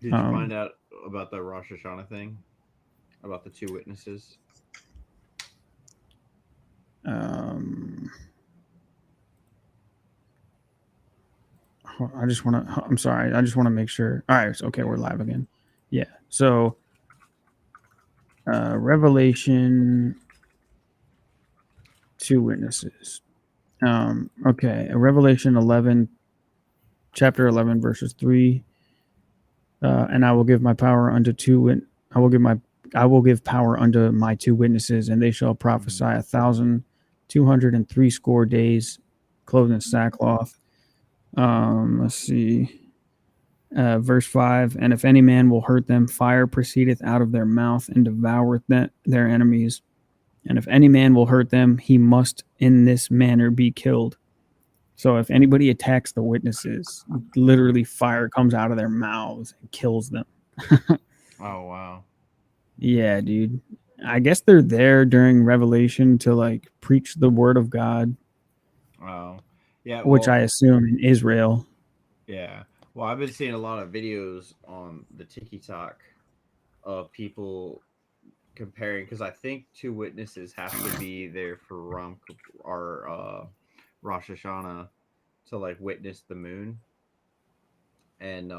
Did you find out about the Rosh Hashanah thing? About the two witnesses? Um, I just want to. I'm sorry. I just want to make sure. All right. Okay, we're Yeah. live again. Yeah. So, Revelation, two witnesses. Okay. Revelation 11, chapter 11, verses 3. And I will give my power unto I will give my I will give power unto my two witnesses, and they shall prophesy Mm-hmm. 1,260 days, clothed in sackcloth. Let's see. Verse 5. And if any man will hurt them, fire proceedeth out of their mouth and devoureth their enemies. And if any man will hurt them, he must in this manner be killed. So if anybody attacks the witnesses, literally fire comes out of their mouths and kills them. Oh wow. Yeah, dude. I guess they're there during Revelation to like preach the word of God, Oh. Yeah. which I Well. assume in Israel. Yeah. Well, I've been seeing a lot of videos on the TikTok of people comparing because I think two witnesses have to be there for or Rosh Hashanah to like witness the moon, and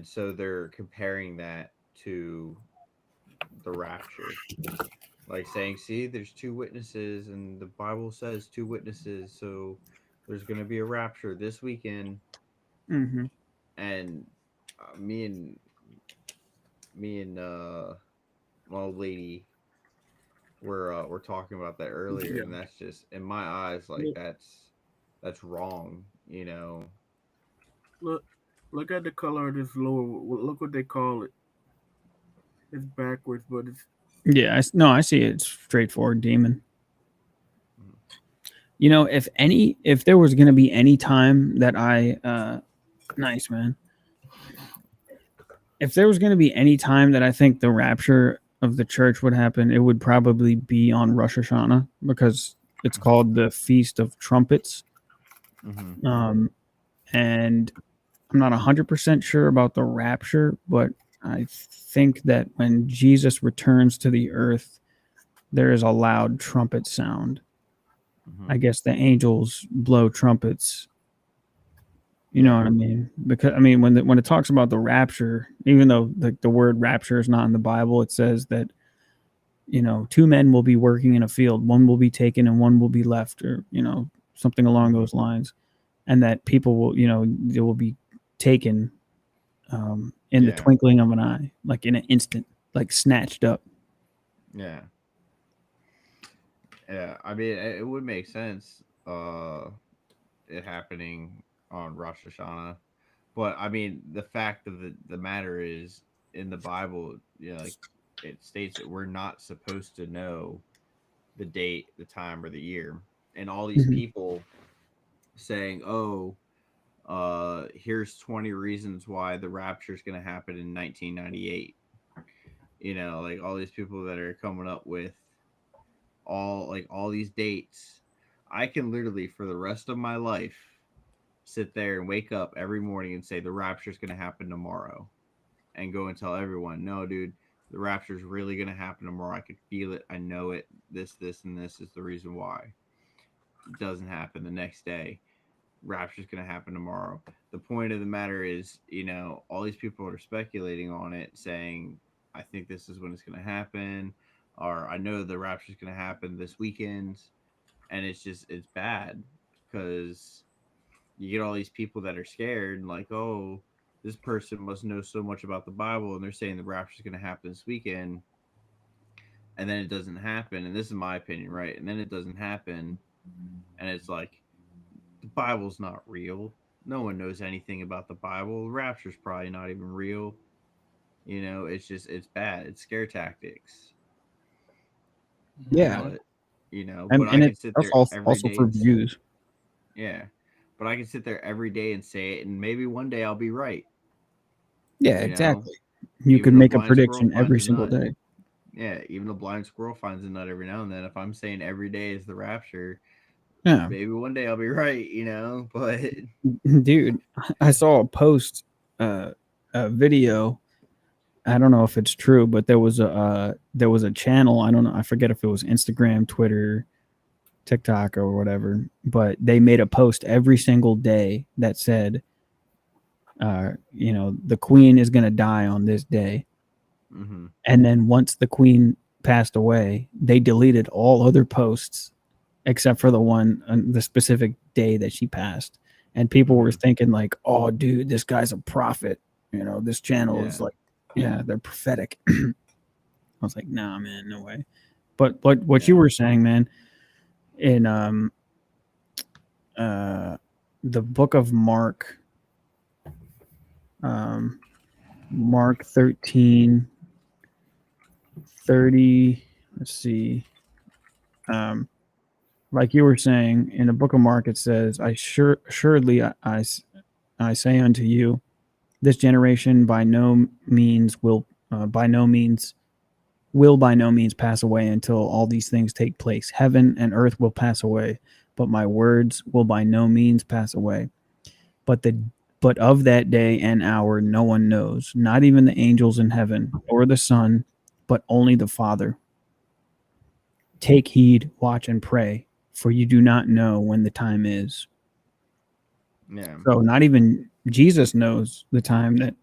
so they're comparing that to the rapture, like saying, "See, there's two witnesses, and the Bible says two witnesses, so there's gonna be a rapture this weekend." Mm-hmm. And me and my old lady were talking about that earlier, Yeah. and that's just in my eyes like Look, that's wrong, you know. look, look at the color of this lower. Look what they call it. It's backwards, but it's Yeah, no, I see it. It's straightforward demon. Mm. You know, if there was gonna be any time that nice man, if there was gonna be any time that I think the rapture of the church would happen, it would probably be on Rosh Hashanah because it's called the Feast of Trumpets. Mm-hmm. Um, and I'm not 100% sure about the rapture, but I think that when Jesus returns to the earth, there is a loud trumpet sound. Mm-hmm. I guess the angels blow trumpets. You know Yeah. what I mean? Because I mean, when it talks about the rapture, even though the word rapture is not in the Bible, it says that two men will be working in a field, one will be taken and one will be left, or something along Mm-hmm. those lines, and that people will they will be taken in the Yeah. twinkling of an eye, like in an instant, like snatched up. Yeah. Yeah. I mean, it would make sense. It happening on Rosh Hashanah, but I mean, the fact of the matter is, in the Bible, like it states that we're not supposed to know the date, the time, or the year, and all these Mhm. people saying, "Oh, here's 20 reasons why the rapture is going to happen in 1998." Like all these people that are coming up with all these dates. I can literally for the rest of my life sit there and wake up every morning and say the rapture is going to happen tomorrow, and go and tell everyone, "No, dude, the rapture is really going to happen tomorrow. I could feel it. I know it. This and this is the reason why." It doesn't happen the next day. Rapture's going to happen tomorrow. The point of the matter is, all these people are speculating on it, saying, "I think this is when it's going to happen," or "I know the rapture's going to happen this weekend," and it's bad because you get all these people that are scared, like, "Oh, this person must know so much about the Bible, and they're saying the rapture's going to happen this weekend," and then it doesn't happen. And this is my opinion, right? And then it doesn't happen, and it's like, the Bible's not real. No one knows anything about the Bible. The rapture's probably not even real. It's bad. It's scare tactics. Yeah, But but and I can it's sit there every also day for and views. yeah, but I can sit there every day and say it, and maybe one day I'll be right. Yeah, You know, exactly. You could even a make a blind squirrel prediction finds every a single nut. day. Yeah, even a blind squirrel finds a nut every now and then. If I'm saying every day is the rapture, Yeah, maybe one day I'll be right. But dude, I saw a post. a video. I don't know if it's true, but there was a channel. I don't know. I forget if it was Instagram, Twitter, TikTok, or whatever. But they made a post every single day that said, the queen is going to die on this day. Mm-hmm. And then once the queen passed away, they deleted all other posts except for the one on the specific day that she passed. And people were thinking like, "Oh, dude, this guy's a prophet." This channel is Yeah. like, yeah, they're prophetic. I was like, "Nah, man, no way." But what you Yeah. were saying, man, in uh, the book of Mark, Mark 13:30. Let's see. Um, like you were saying in the book of Mark, it says, assuredly, I say unto you, this generation by no means by no means pass away until all these things take place. Heaven and earth will pass away, but my words will by no means pass away. But the but of that day and hour no one knows, not even the angels in heaven or the Son, but only the Father. Take heed, watch and pray, for you do not know when the time is. Yeah. So not even Jesus knows the time that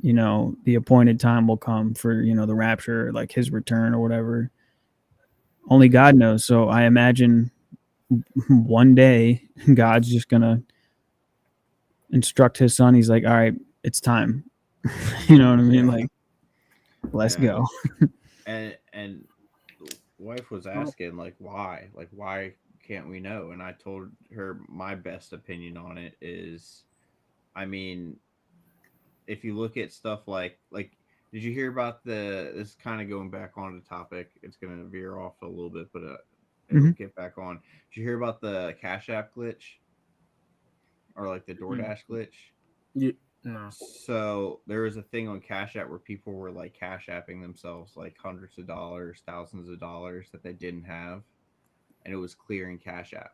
the appointed time will come for the rapture, like his return or whatever. Only God knows. So I imagine one day God's just gonna instruct his son. He's like, all right, it's time. You know what I mean? Yeah. Like, let's Yeah. go. And wife was asking like why can't we know? And I told her my best opinion on it is, I mean, if you look at stuff like did you hear about this kind of going back on the topic, it's going to veer off a little bit, but it'll Mm-hmm. get back on. Did you hear about the Cash App glitch or like the Mm. DoorDash glitch? Yeah, no. So there was a thing on Cash App where people were like cash apping themselves like hundreds of dollars, thousands of dollars that they didn't have, and it was clearing Cash App,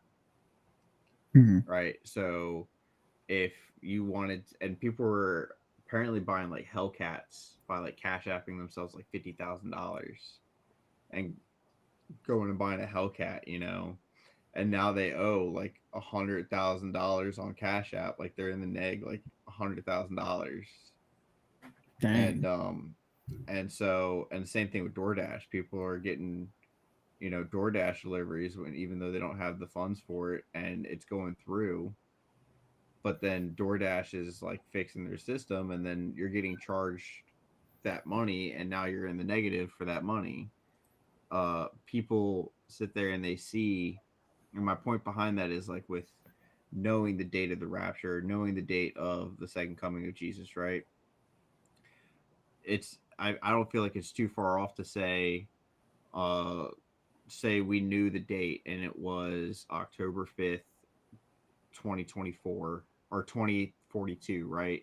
Mm-hmm. right? So if you wanted, and people were apparently buying like Hellcats by like cash apping themselves like $50,000 and going and buying a Hellcat, and now they owe like $100,000 on Cash App, like they're in the neg like $100,000, and Dang. and the same thing with DoorDash. People are getting DoorDash deliveries when even though they don't have the funds for it, and it's going through, but then DoorDash is like fixing their system, and then you're getting charged that money, and now you're in the negative for that money. People sit there and they see, and my point behind that is like with knowing the date of the rapture, knowing the date of the second coming of Jesus, right? I don't feel like it's too far off to uh say we knew the date and it was October 5th, 2024 or 2042, right?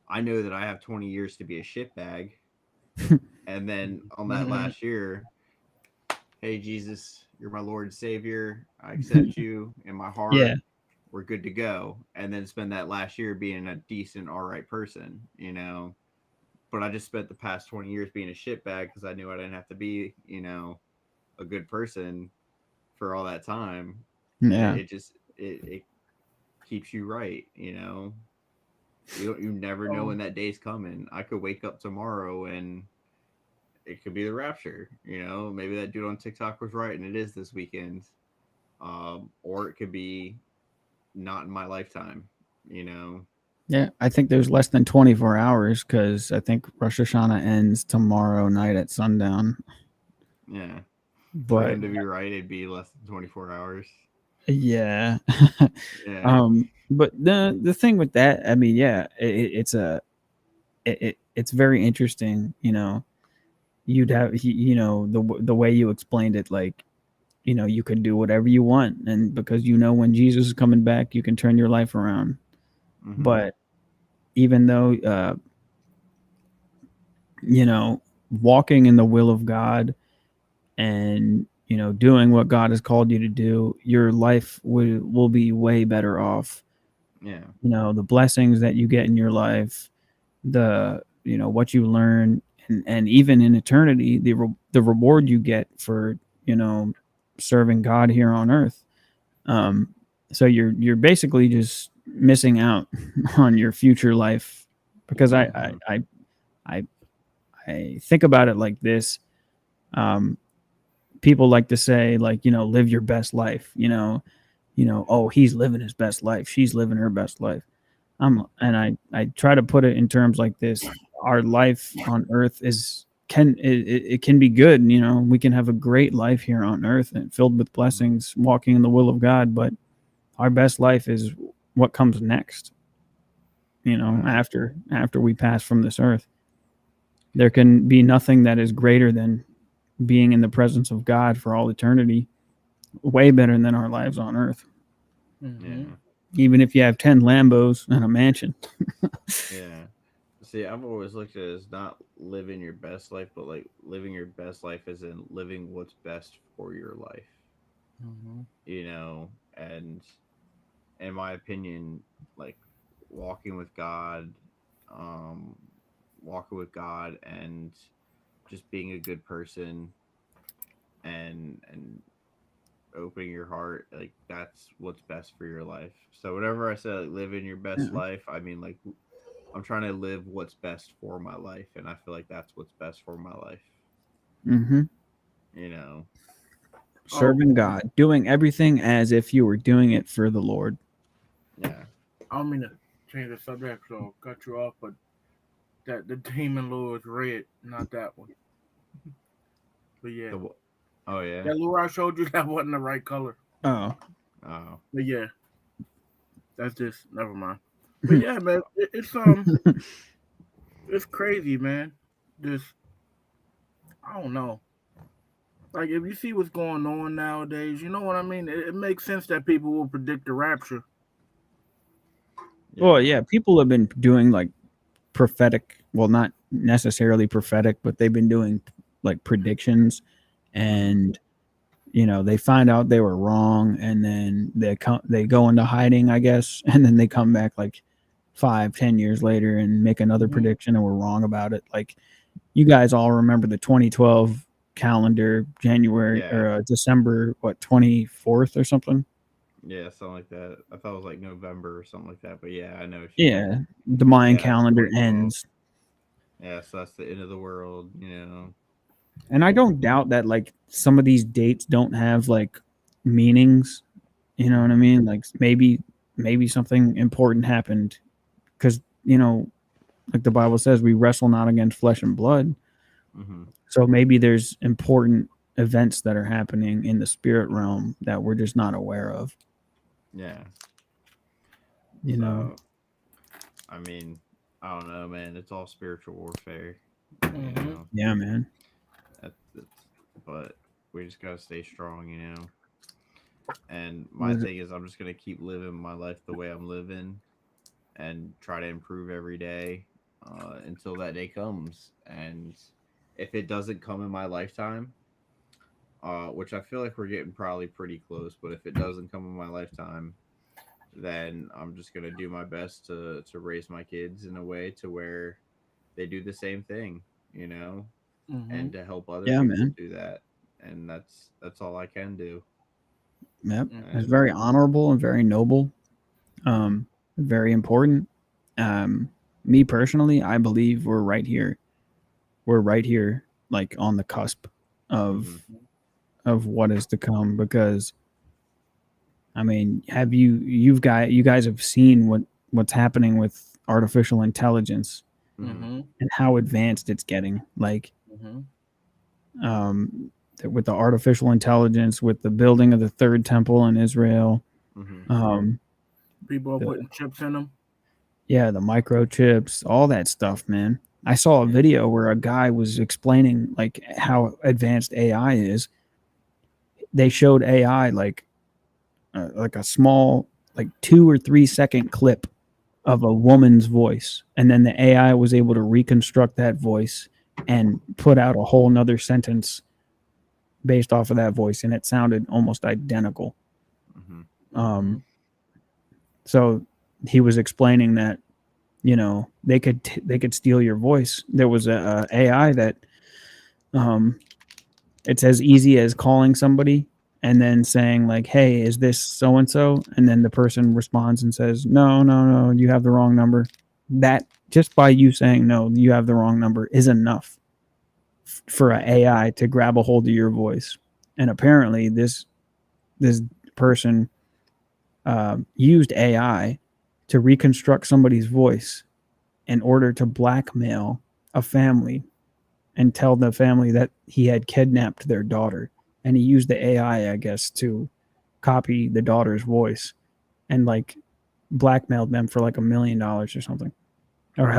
I know that I have 20 years to be a shitbag. And then on that last year, hey, Jesus, you're my Lord and Savior. I accept you in my Yeah. heart. We're good to go. And then spend that last year being a decent, all right person. But I just spent the past 20 years being a shitbag because I knew I didn't have to be a good person for all that time. And Yeah. it keeps you right. You never know Oh, when that day's coming. I could wake up tomorrow and it could be the rapture. Maybe that dude on TikTok was right and it is this weekend. Or it could be not in my lifetime. Yeah. I think there's less than 24 hours because I think Rosh Hashanah ends tomorrow night at sundown. Yeah. For But him to be right, it'd be less than 24 hours. yeah. Yeah. But the thing with that, I mean, yeah, it's very interesting. You'd have the way you explained it, like you can do whatever you want, and because when Jesus is coming back, you can turn your life around. Mm-hmm. But even though you know walking in the will of God and doing what God has called you to do, your life will be way better off. Yeah. The blessings that you get in your life, what you learn, and even in eternity, the reward you get for serving God here on earth. Um, so you're basically just missing out on your future life, because I I think about it like this. Um, People like to say, like, live your best life. Oh, he's living his best life. She's living her best life. And I try to put it in terms like this: our life on earth it can be good. We can have a great life here on earth and filled with blessings, walking in the will of God. But our best life is what comes next. After we pass from this earth, there can be nothing that is greater than being in the presence of God for all eternity. Way better than our lives on earth. Mm-hmm. Yeah. Even if you have 10 Lambos and a mansion. Yeah. See, I've always looked at it as not living your best life, but like living your best life as in living what's best for your life. Mm-hmm. And in my opinion, like walking with God, um, walking with God, and just being a good person, and opening your heart, like that's what's best for your life. So whenever I say like living your best Yeah. life, I mean like I'm trying to live what's best for my life, and I feel like that's what's best for my life. Mm-hmm. You know, Oh, Serving God, doing everything as if you were doing it for the Lord. yeah. I don't mean to change the subject, so cut you off, but that the demon lure is red, not that one. But yeah, The oh yeah. that lure I showed you that wasn't the right color. Oh. Oh. But yeah, that's just never mind. But yeah, man, it's crazy, man. Just I don't know. Like if you see what's going on nowadays, you know what I mean. It makes sense that people will predict the rapture. Well, Yeah. yeah, people have been doing like prophetic, well, not necessarily prophetic, but they've been doing like predictions, Mm-hmm. and they find out they were wrong, and then they go into hiding, I guess, and then they come back like 5-10 years later and make another Mm-hmm. prediction, and we're wrong about it. Like, you guys all remember the 2012 calendar, January Yeah. or December, what, 24th or something? Yeah. Something like that. I thought it was like November or something like that. But yeah, I know what you mean. Yeah, the Mayan Yeah, it's calendar 2012. ends. Yeah, so that's the end of the world. And I don't doubt that like some of these dates don't have like meanings. You know what I Mm-hmm. mean? Like maybe something important happened, because like the Bible says, we wrestle not against flesh and blood. Mm-hmm. So maybe there's important events that are happening in the spirit realm that we're just not aware of. Yeah. You know? So I mean, I don't know, man. It's all spiritual warfare. You Mm-hmm. know, Yeah, man. that's but we just gotta stay strong. And my Was it- thing is, I'm just gonna keep living my life the way I'm living, and try to improve every day until that day comes. And if it doesn't come in my lifetime, which I feel like we're getting probably pretty close, but if it doesn't come in my lifetime, then I'm just gonna do my best to raise my kids in a way to where they do the same thing, you know, Mm-hmm. and to help other Yeah, people man. do that. And that's all I can do. Yep. It's Mm-hmm. And very honorable and very noble. Um, Very important. Um, Me personally, I believe we're right here. We're right here, like on the cusp mm-hmm, of what is to come. Because I mean, you guys have seen what's happening with artificial intelligence mm-hmm, Mm-hmm. and how advanced it's getting. Like, Mm-hmm. um, with the artificial intelligence, with the building of the third temple in Israel, mm-hmm, um, People are the putting chips in them. yeah, the microchips, all that stuff, man. I saw a yeah, video where a guy was explaining like how advanced AI is. They showed AI like a small, like 2 or 3 second clip of a woman's voice, and then the AI was able to reconstruct that voice and put out a whole nother sentence based off of that voice, and it sounded almost identical. mm-hmm, Mm-hmm. Um, so he was explaining that they could steal your voice. There was a AI that it's as easy as calling somebody and then saying like, "Hey, is this so and so?" And then the person responds and says, "No, no, no, you have the wrong number." That just by you saying no, you have the wrong number is enough for an AI to grab a hold of your voice. And apparently, this person used AI to reconstruct somebody's voice in order to blackmail a family and tell the family that he had kidnapped their daughter. And he used the AI, I guess, to copy the daughter's voice and like blackmailed them for like $1 million or something, or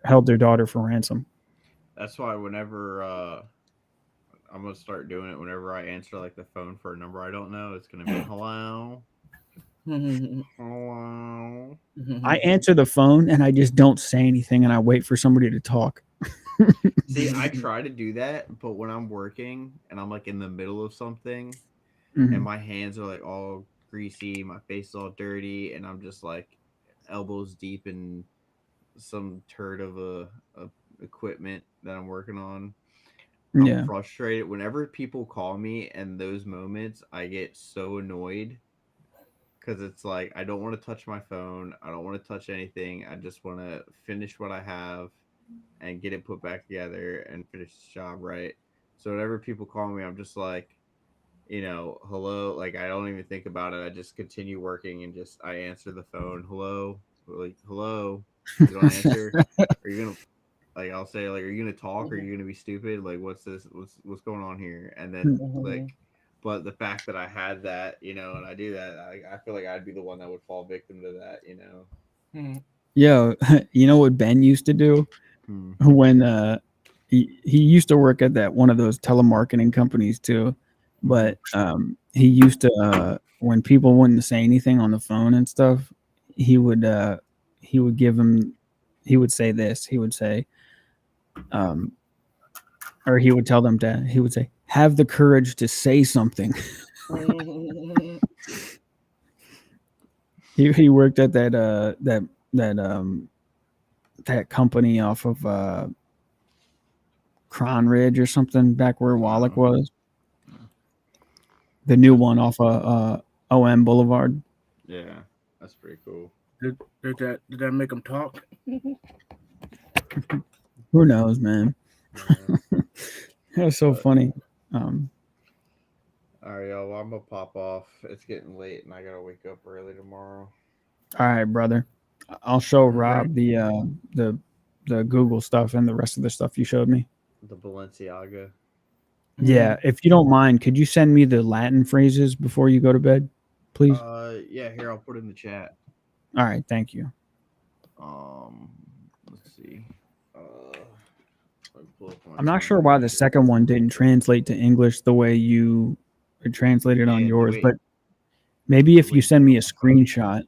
held their daughter for ransom. That's why whenever I'm gonna start doing it, whenever I answer like the phone for a number I don't know, it's gonna be hello, hello. I answer the phone and I just don't say anything and I wait for somebody to talk. See, I try to do that, but when I'm working and I'm like in the middle of something and Mhm. my hands are like all greasy, my face is all dirty, and I'm just like elbows deep in some turd of a equipment that I'm working on. I'm Yeah. frustrated whenever people call me, and those moments I get so annoyed because it's like I don't want to touch my phone, I don't want to touch anything. I just want to finish what I have and get it put back together and finish the job right. So whenever people call me, I'm just like, hello. Like I don't even think about it. I just continue working and just I answer the phone. Hello, like hello. You don't answer. Are you gonna like I'll say like, are you gonna talk? Or are you gonna be stupid? Like what's this? What's going on here? And then like, but the fact that I had that, and I do that, I feel like I'd be the one that would fall victim to that. Yo, you know what Ben used to do Hmm. when he used to work at that one of those telemarketing companies too, Hmm. but he used to when people wouldn't say anything on the phone and stuff, he would uh, he would give him he would say this. He would say um, or he would tell them to he would say, "Have the courage to say something." He worked at that that company off of Cron Ridge or something back where Wallach Wow. was. The new That's one off of OM Boulevard. yeah. That's pretty cool. did that make him talk? Who knows, man? Yeah. That was so But funny. Um, all right, y'all. Well, I'm gonna pop off. It's getting late, and I gotta wake up early tomorrow. all right, brother. I'll show Okay. Rob the the Google stuff and the rest of the stuff you showed me. The Balenciaga. Yeah, if you don't mind, could you send me the Latin phrases before you go to bed, please? Yeah. Here, I'll put it in the chat. All right, thank you. Um, let's see. Let me pull up my I'm not sure why the translation. second one didn't translate to English the way you translated on Yeah. yours, Wait. but maybe The if you link send is me on a my phone. screenshot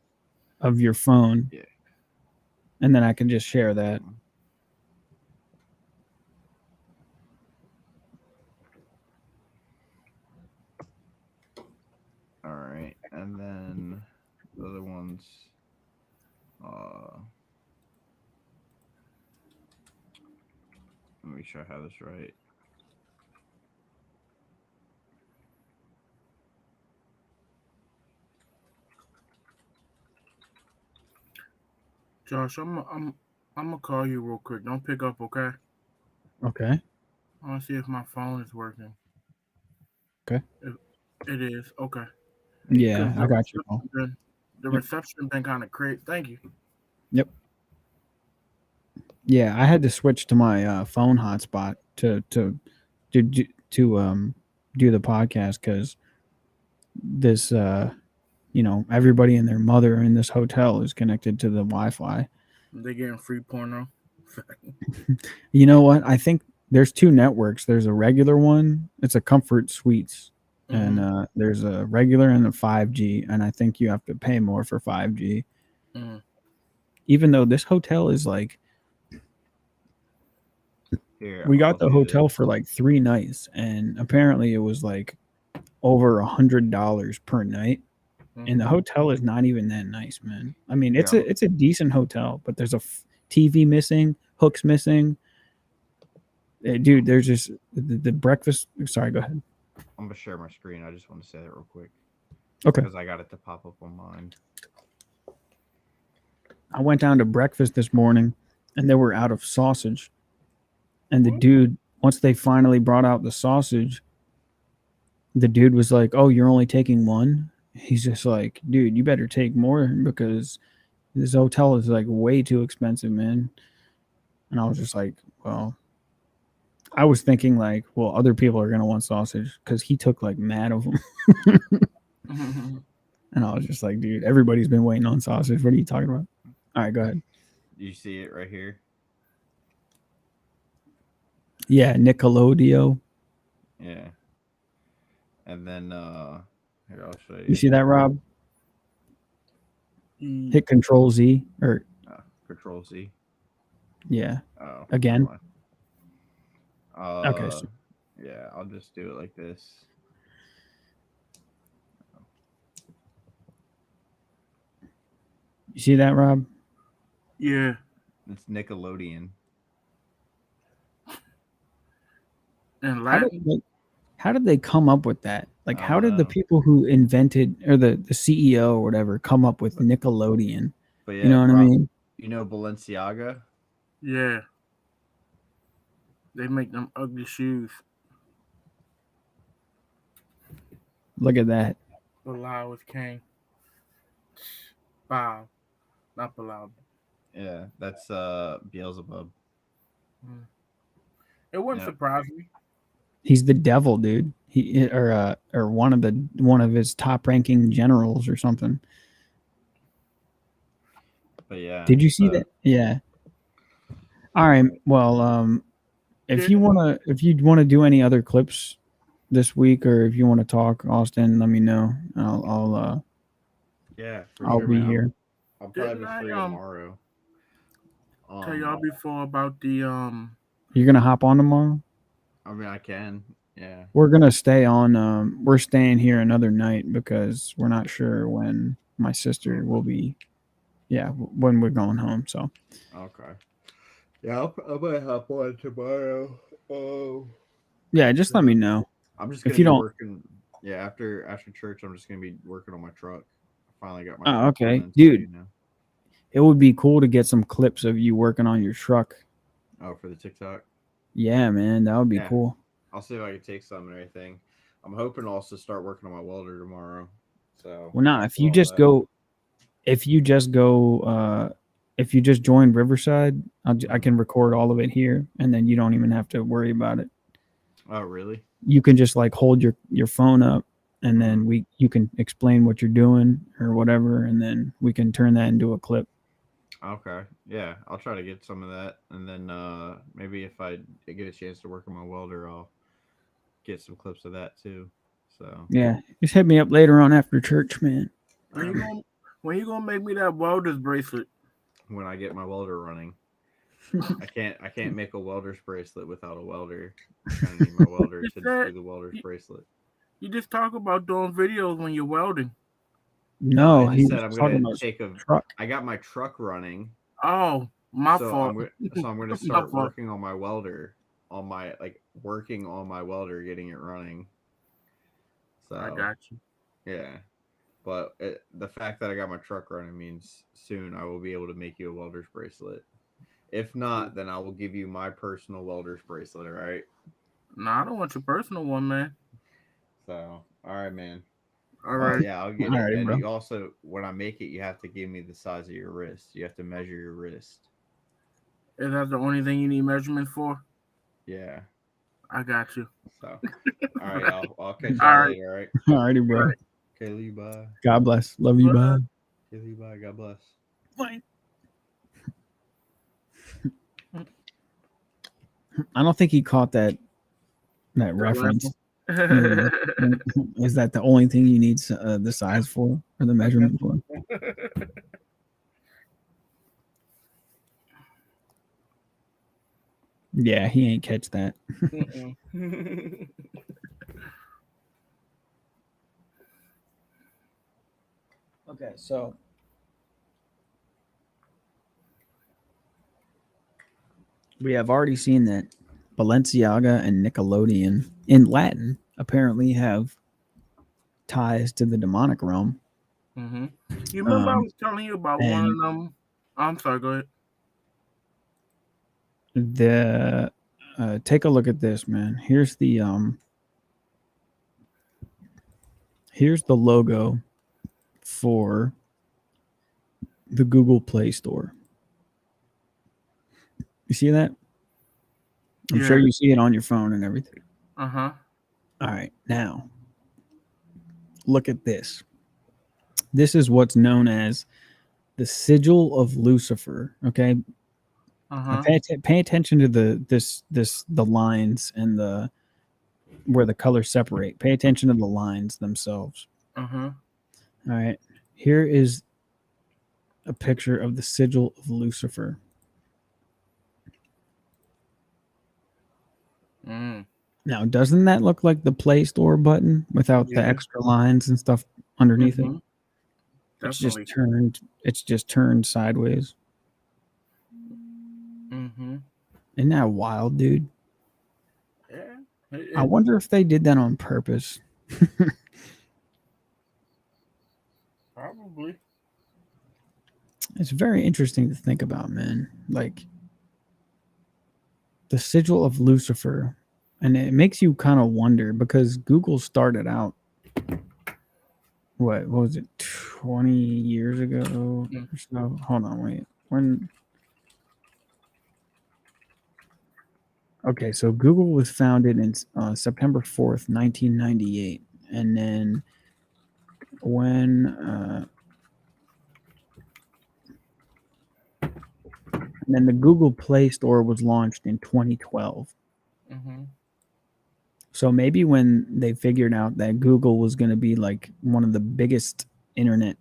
of your phone, Yeah. and then I can just share that. Um, all right, and then the other ones. Uh, let me make sure I have this right. Josh, I'm gonna call you real quick. Don't pick up, okay? Okay. I want to see if my phone is working. Okay. If it is, okay. Yeah, Because I got you, Paul. the Yep. reception been kind of crazy. Thank you. Yep. Yeah, I had to switch to my phone hotspot to do the podcast because this everybody and their mother in this hotel is connected to the Wi-Fi. They getting free porno. You know what? I think there's two networks. There's a regular one. It's a Comfort Suites, and Mm-hmm. there's a regular and a 5G. And I think you have to pay more for 5G. Mm. Even though this hotel is like, Here, we got I'll the do this. hotel for like 3 nights, and apparently it was like over $100 per night. And the Mm-hmm. hotel is not even that nice, man. I mean, Here, it's a decent hotel, but there's TV missing, hooks missing. Dude, there's just the breakfast. Sorry, go ahead. I'm gonna share my screen. I just want to say that real quick Okay. because I got it to pop up on mine. I went down to breakfast this morning and they were out of sausage. And the dude, once they finally brought out the sausage, the dude was like, "Oh, you're only taking one?" He's just like, "Dude, you better take more because this hotel is like way too expensive, man." And I was just like, "Well," I was thinking like, "Well, other people are gonna want sausage because he took like mad of them." And I was just like, "Dude, everybody's been waiting on sausage. What are you talking about?" All right, go ahead. You see it right here? Yeah, Nickelodeon. Yeah. And then here I'll show You you. see that, Rob? Hit Control Z or Control Z. yeah. Oh, Again. Okay. So yeah, I'll just do it like this. you see that, Rob? Yeah. It's Nickelodeon. And How did Latin. how did they come up with that? Like, I how don't did the know. people who invented or the CEO or whatever come up with Nickelodeon? But You yeah, know what I mean? you know Balenciaga? Yeah. They make them ugly shoes. Look at that. Bilal was king. Wow. Not Bilal. Yeah, that's Beelzebub. It wouldn't Yeah. surprise me. He's the devil, dude. He or one of his top ranking generals or something. But yeah. Did you see So that? Yeah. All right. Well, if you Didn't wanna do any other clips this week, or if you want to talk, Austin, let me know. yeah, for I'll sure, be man. here. I'll probably didn't be I free tomorrow. tell y'all before about the You're gonna hop on tomorrow. I mean, I can. Yeah. We're gonna stay on. We're staying here another night because we're not sure when my sister will be. Yeah, when we're going home. So Okay. Yeah, I might hop on tomorrow. Oh. yeah, just let me know I'm just if gonna you be don't. working. Yeah, after church, I'm just gonna be working on my truck. I finally got my Oh, truck okay, running, so dude. It would be cool to get some clips of you working on your truck. Oh, for the TikTok. Yeah, man, that would be Yeah, cool. I'll see if I can take some and everything. I'm hoping to also start working on my welder tomorrow. So Well, nah, I'll do all that. if you just go, if you just join Riverside, I Mhm. can record all of it here, and then you don't even have to worry about it. Oh, really? You can just like hold your phone up, and Mhm. then you can explain what you're doing or whatever, and then we can turn that into a clip. Okay. Yeah, I'll try to get some of that, and then maybe if I get a chance to work on my welder, I'll get some clips of that too. So Yeah, just hit me up later on after church, man. when you gonna when you gonna make me that welder's bracelet? when I get my welder running, I can't make a welder's bracelet without a welder. I kind of need my welder You to said do the welder's bracelet. you just talk about doing videos when you're welding. No, I No, he just said was I'm talking gonna about his take a. truck. I got my truck running, Oh, my so fault. I'm gonna My start fault. working on my welder, on my working on my welder, getting it running. I So got you. yeah, but the fact that I got my truck running means soon I will be able to make you a welder's bracelet. If not, then I will give you my personal welder's bracelet. All right. Nah, I don't want your personal one, man. So all right, man. All right. Yeah, I'll get All it. right, And bro. you also, when I make it, you have to give me the size of your wrist. You have to measure your wrist. Is that the only thing you need measurements for? Yeah. I got you. So, all right, I'll catch All y'all right. later. All right. Alrighty, All bro. right. Kaylee, bye. God bless. Love you. Bye. Kaylee, bye. God bless. Bye. I don't think he caught that reference. Yeah. Is that the only thing you need the size for or the measurement for? Yeah, he ain't catch that. Okay, so We have already seen that Balenciaga and Nickelodeon in Latin apparently have ties to the demonic realm. You remember I Um, was telling you about one and of them? I'm sorry. Go ahead. the take a look at this, man. Here's the logo for the Google Play Store. You see that? I'm sure Yeah. you see it on your phone and everything. Uh huh. All right, now look at this. This is what's known as the sigil of Lucifer. Okay, Uh huh. pay attention to the lines and the where the colors separate. Pay attention to the lines themselves. Uh huh. All right, here is a picture of the sigil of Lucifer. Mm. Now, doesn't that look like the Play Store button without the Yeah. extra lines and stuff underneath it? Mm-hmm. It's just Definitely. turned. It's just turned sideways. Mm-hmm. Isn't that wild, dude? Yeah. I wonder if they did that on purpose. Probably. It's very interesting to think about, man. Like the sigil of Lucifer, and it makes you kind of wonder because Google started out what was it 20 years ago Mm. or so? Hold on, wait. When Okay, so Google was founded in September 4th, 1998, and then when and then the Google Play Store was launched in 2012. Mm-hmm. So maybe when they figured out that Google was going to be like one of the biggest internet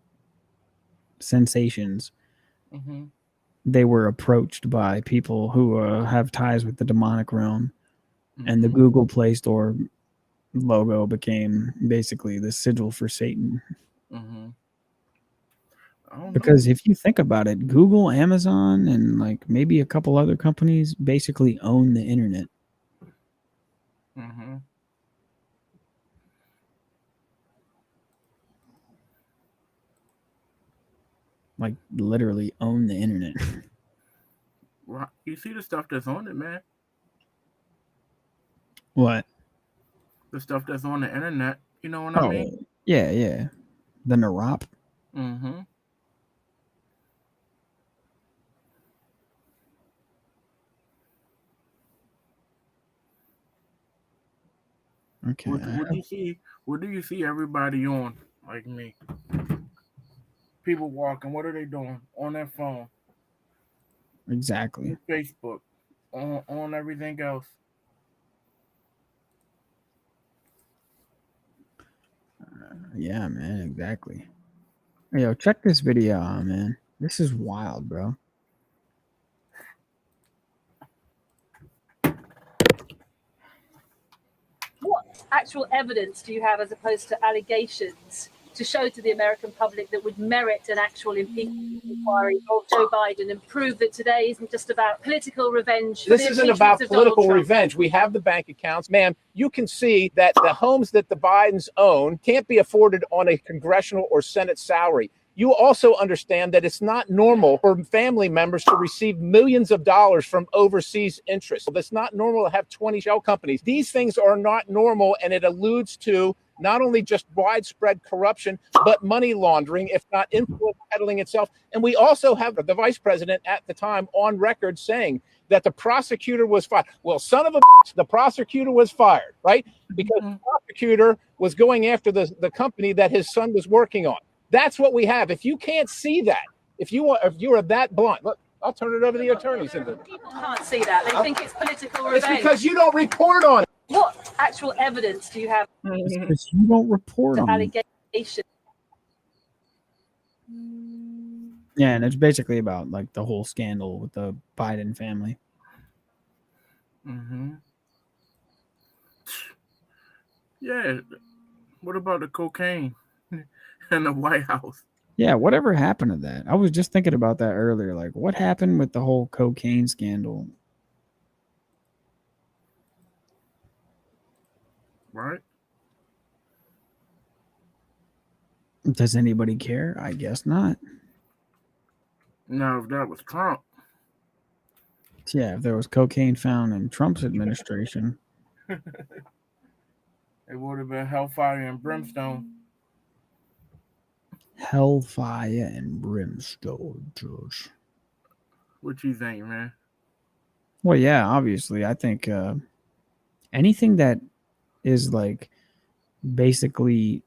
sensations, Mm-hmm. they were approached by people who have ties with the demonic realm, and the Mm-hmm. Google Play Store logo became basically the sigil for Satan. Mm-hmm. I don't know. Because if you think about it, Google, Amazon, and like maybe a couple other companies basically own the internet. Mm-hmm. Like literally own the internet. Well, you see the stuff that's on it, man. What? The stuff that's on the internet. You know what I Oh, mean? yeah, yeah. The Narop. Mm-hmm. Okay. What do you see? What do you see everybody on? Like me. People walking. What are they doing? On their phone. Exactly. On Facebook. On everything else. Yeah, man. Exactly. Hey, yo, check this video out, man. This is wild, bro. What actual evidence do you have as opposed to allegations to show to the American public that would merit an actual impeachment inquiry of Joe Biden and prove that today isn't just about political revenge? This isn't about political revenge. We have the bank accounts. Ma'am, you can see that the homes that the Bidens own can't be afforded on a congressional or Senate salary. You also understand that it's not normal for family members to receive millions of dollars from overseas interests. It's not normal to have 20 shell companies. These things are not normal, and it alludes to not only just widespread corruption, but money laundering, if not influence peddling itself. And we also have the vice president at the time on record saying that the prosecutor was fired. Well, son of a bitch, the prosecutor was fired, right? Because the prosecutor was going after the company that his son was working on. That's what we have. If you can't see that, if you are that blunt, look, I'll turn it over to the attorneys. People can't see that. They think it's political revenge. It's because you don't report on it. What actual evidence do you have Because you don't report to on it. allegations? Yeah, and it's basically about like the whole scandal with the Biden family. Mm-hmm. Yeah. What about the cocaine in the White House? Yeah, whatever happened to that? I was just thinking about that earlier. Like, what happened with the whole cocaine scandal? Right? Does anybody care? I guess not. Now, if that was Trump, Yeah, if there was cocaine found in Trump's administration, it would have been hellfire and brimstone. hellfire and brimstone, George. What you think, man? Well, yeah, obviously, I think anything that is like basically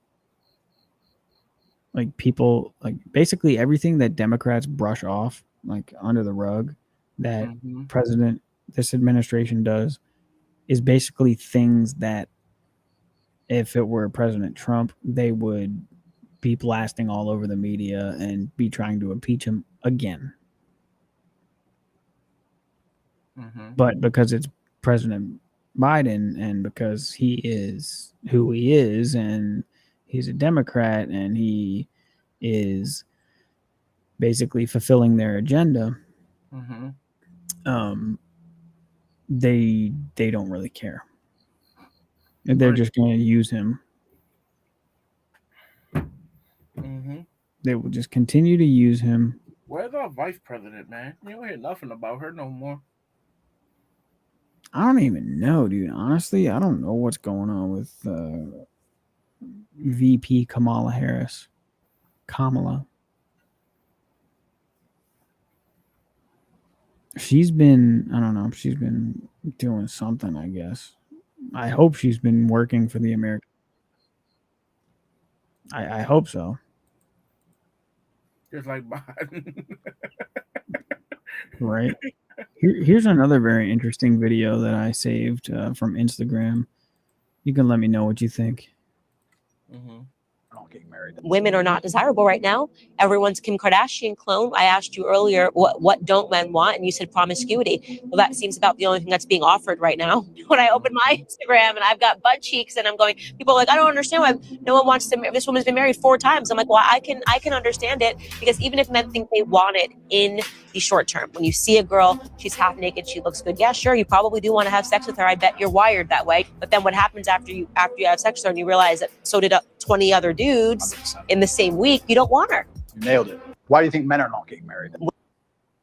like people like basically everything that Democrats brush off like under the rug that Mm-hmm. president this administration does is basically things that if it were President Trump, they would be blasting all over the media and be trying to impeach him again. Mm-hmm. But because it's President Biden and because he is who he is and he's a Democrat and he is basically fulfilling their agenda, Mm-hmm. They don't really care. They're Right. just going to use him. Mm-hmm. They will just continue to use him. Where's our vice president, man? You don't hear nothing about her no more. I don't even know, dude. Honestly, I don't know what's going on with VP Kamala Harris. Kamala. She's been, I don't know, she's been doing something, I guess. I hope she's been working for the American. I hope so. Just like Biden. Right. Here's another very interesting video that I saved from Instagram. You can let me know what you think. Mm-hmm. Women are not desirable right now. Everyone's Kim Kardashian clone. I asked you earlier, what don't men want? And you said promiscuity. Well, that seems about the only thing that's being offered right now. When I open my Instagram and I've got butt cheeks and I'm going, people are like, I don't understand why no one wants to. This woman's been married 4 times. I'm like, well, I can understand it because even if men think they want it in the short term, when you see a girl, she's half naked, she looks good. Yeah, sure, you probably do want to have sex with her. I bet you're wired that way. But then what happens after you have sex with her and you realize that so did 20 other dudes in the same week, you don't want her. You nailed it. Why do you think men are not getting married?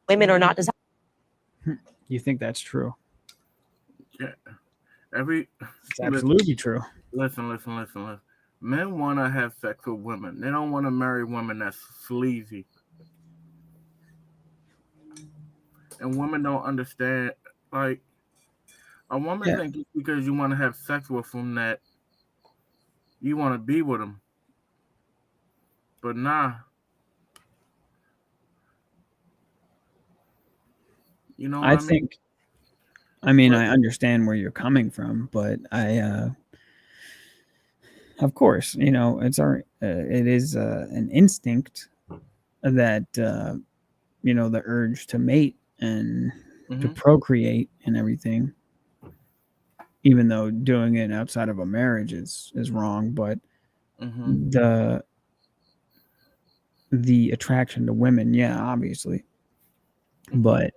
Women are not desirable. You think that's true? Yeah. It's absolutely true. Listen. Men want to have sex with women. They don't want to marry women that's sleazy. And women don't understand. Like, a woman thinks because you want to have sex with them that you want to be with them. But nah. You know what I mean? I understand where you're coming from, but of course, you know, it is an instinct that, you know, the urge to mate and to procreate and everything, even though doing it outside of a marriage is wrong, but the attraction to women, yeah, obviously, but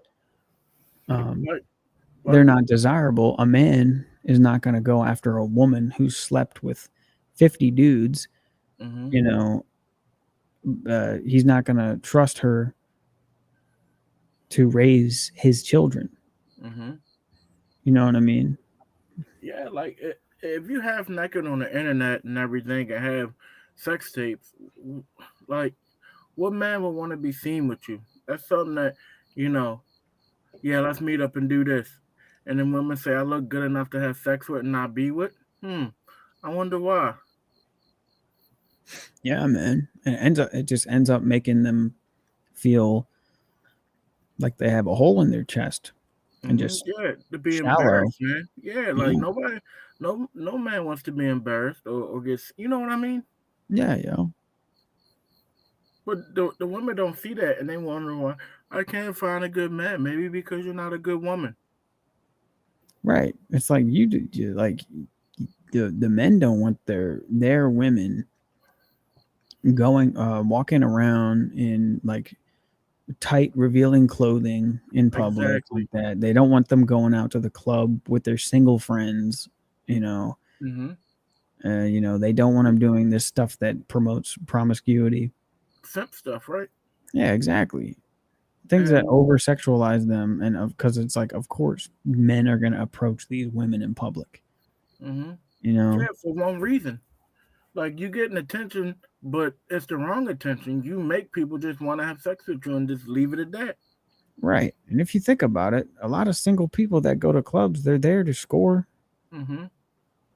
they're not desirable. A man is not going to go after a woman who slept with 50 dudes. You know, he's not going to trust her to raise his children. You know what I mean? Yeah, like if you have naked on the internet and everything and have sex tapes, like what man would want to be seen with you? That's something that, you know, yeah, let's meet up and do this. And then women say I look good enough to have sex with and not be with. I wonder why. Yeah, man. And it just ends up making them feel like they have a hole in their chest and just to be shallow. embarrassed, man. Yeah, like nobody, no man wants to be embarrassed or get, you know what I mean? Yeah, yo. But the women don't see that and they wonder why I can't find a good man. Maybe because you're not a good woman. Right. It's like you like the men don't want their women going walking around in like tight revealing clothing in public like that. They don't want them going out to the club with their single friends, you know. You know, they don't want them doing this stuff that promotes promiscuity. Simp stuff, right? Yeah, exactly. Things that And over sexualize them, and because it's like, of course, men are going to approach these women in public. mm-hmm. You know, Yeah, for one reason. Like you getting attention, but it's the wrong attention. You make people just want to have sex with you and just leave it at that. right? And if you think about it, a lot of single people that go to clubs, they're there to score. Mm-hmm.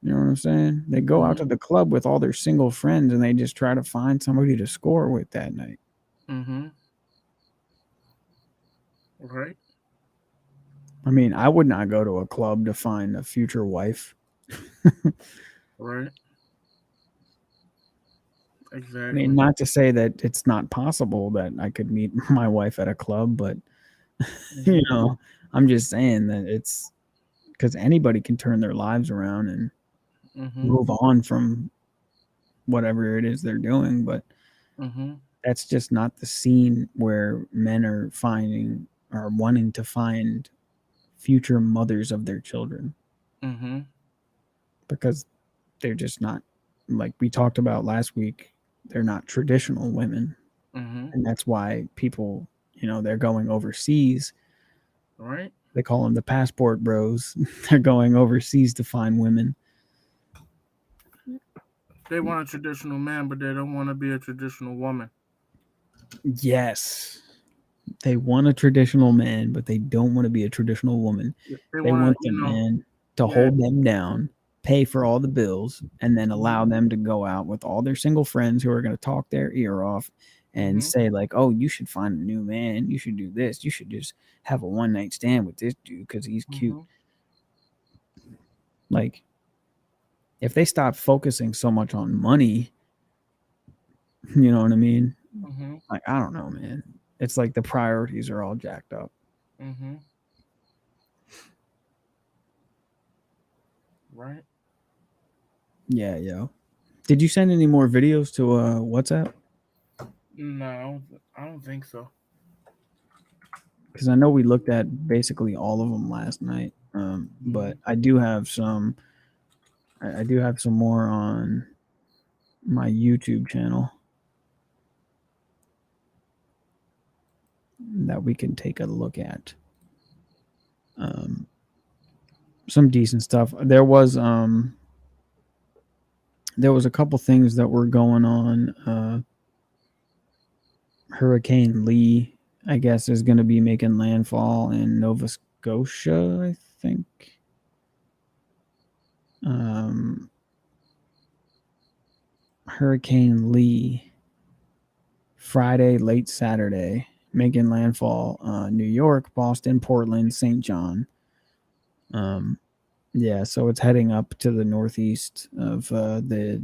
You know what I'm saying? They go out to the club with all their single friends, and they just try to find somebody to score with that night. Mm-hmm. Right. I mean, I would not go to a club to find a future wife. Right. I Exactly. mean, not to say that it's not possible that I could meet my wife at a club, but you know, I'm just saying that it's because anybody can turn their lives around and Mm-hmm. move on from whatever it is they're doing. But Mm-hmm. that's just not the scene where men are finding or wanting to find future mothers of their children, Mm-hmm. because they're just not, like we talked about last week, they're not traditional women. Mm-hmm. And that's why people, you know, they're going overseas. Right. They call them the passport bros. They're going overseas to find women. They want a traditional man, but they don't want to be a traditional woman. Yes. They want a traditional man, but they don't want to be a traditional woman. They They want want to, the man to yeah. hold them down, pay for all the bills, and then allow them to go out with all their single friends who are going to talk their ear off and say, like, oh, you should find a new man. You should do this. You should just have a one night stand with this dude because he's cute. Like, if they stop focusing so much on money, you know what I mean? Mm-hmm. Like, I don't know, man. It's like the priorities are all jacked up. Mm-hmm. Right. Yeah, yo. Did you send any more videos to WhatsApp? No, I don't think so. Because I know we looked at basically all of them last night. But I do have some. I do have some more on my YouTube channel that we can take a look at. Some decent stuff. There was a couple things that were going on. Hurricane Lee, I guess, is going to be making landfall in Nova Scotia, I think. Hurricane Lee, Friday, late Saturday, making landfall. New York, Boston, Portland, St. John. Yeah, so it's heading up to the northeast of the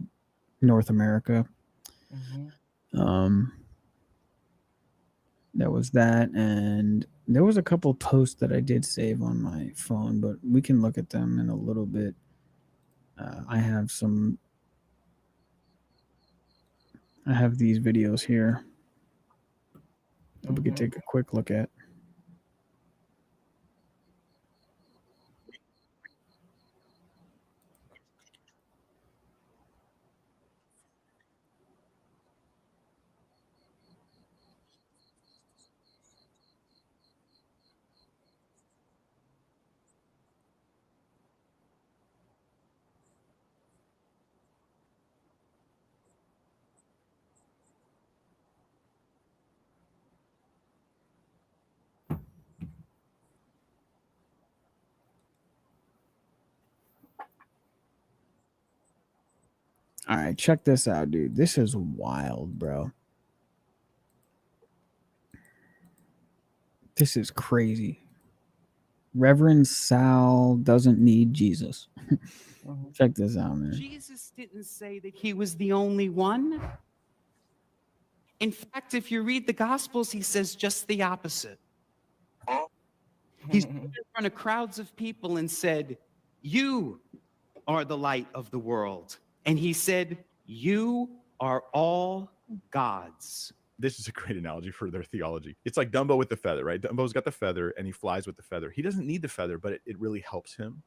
North America. There was that, and there was a couple posts that I did save on my phone, but we can look at them in a little bit. I have these videos here that we could take a quick look at. All right, check this out, dude. This is wild, bro. This is crazy. Reverend Sal doesn't need Jesus. Check this out, man. Jesus didn't say that he was the only one. In fact, if you read the Gospels, he says just the opposite. He stood in front of crowds of people and said, "You are the light of the world." And he said, "You are all God's." This is a great analogy for their theology. It's like Dumbo with the feather, right? Dumbo's got the feather and he flies with the feather. He doesn't need the feather, but it really helps him.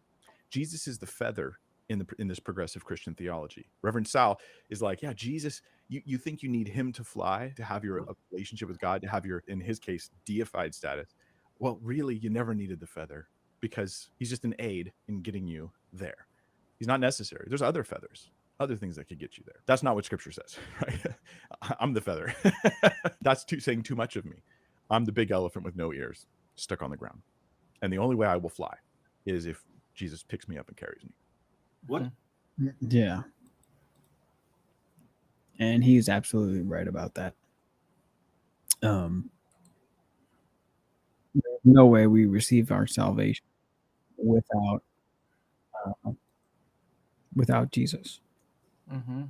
Jesus is the feather in this progressive Christian theology. Reverend Sal is like, yeah, Jesus, you think you need him to fly to have your relationship with God, to have your, in his case, deified status. Well, really, you never needed the feather because he's just an aid in getting you there. He's not necessary. There's other feathers, other things that could get you there. That's not what Scripture says, right? I'm the feather. That's saying too much of me. I'm the big elephant with no ears, stuck on the ground. And the only way I will fly is if Jesus picks me up and carries me. What? Yeah. And he's absolutely right about that. There's no way we receive our salvation without Jesus. Mm-hmm.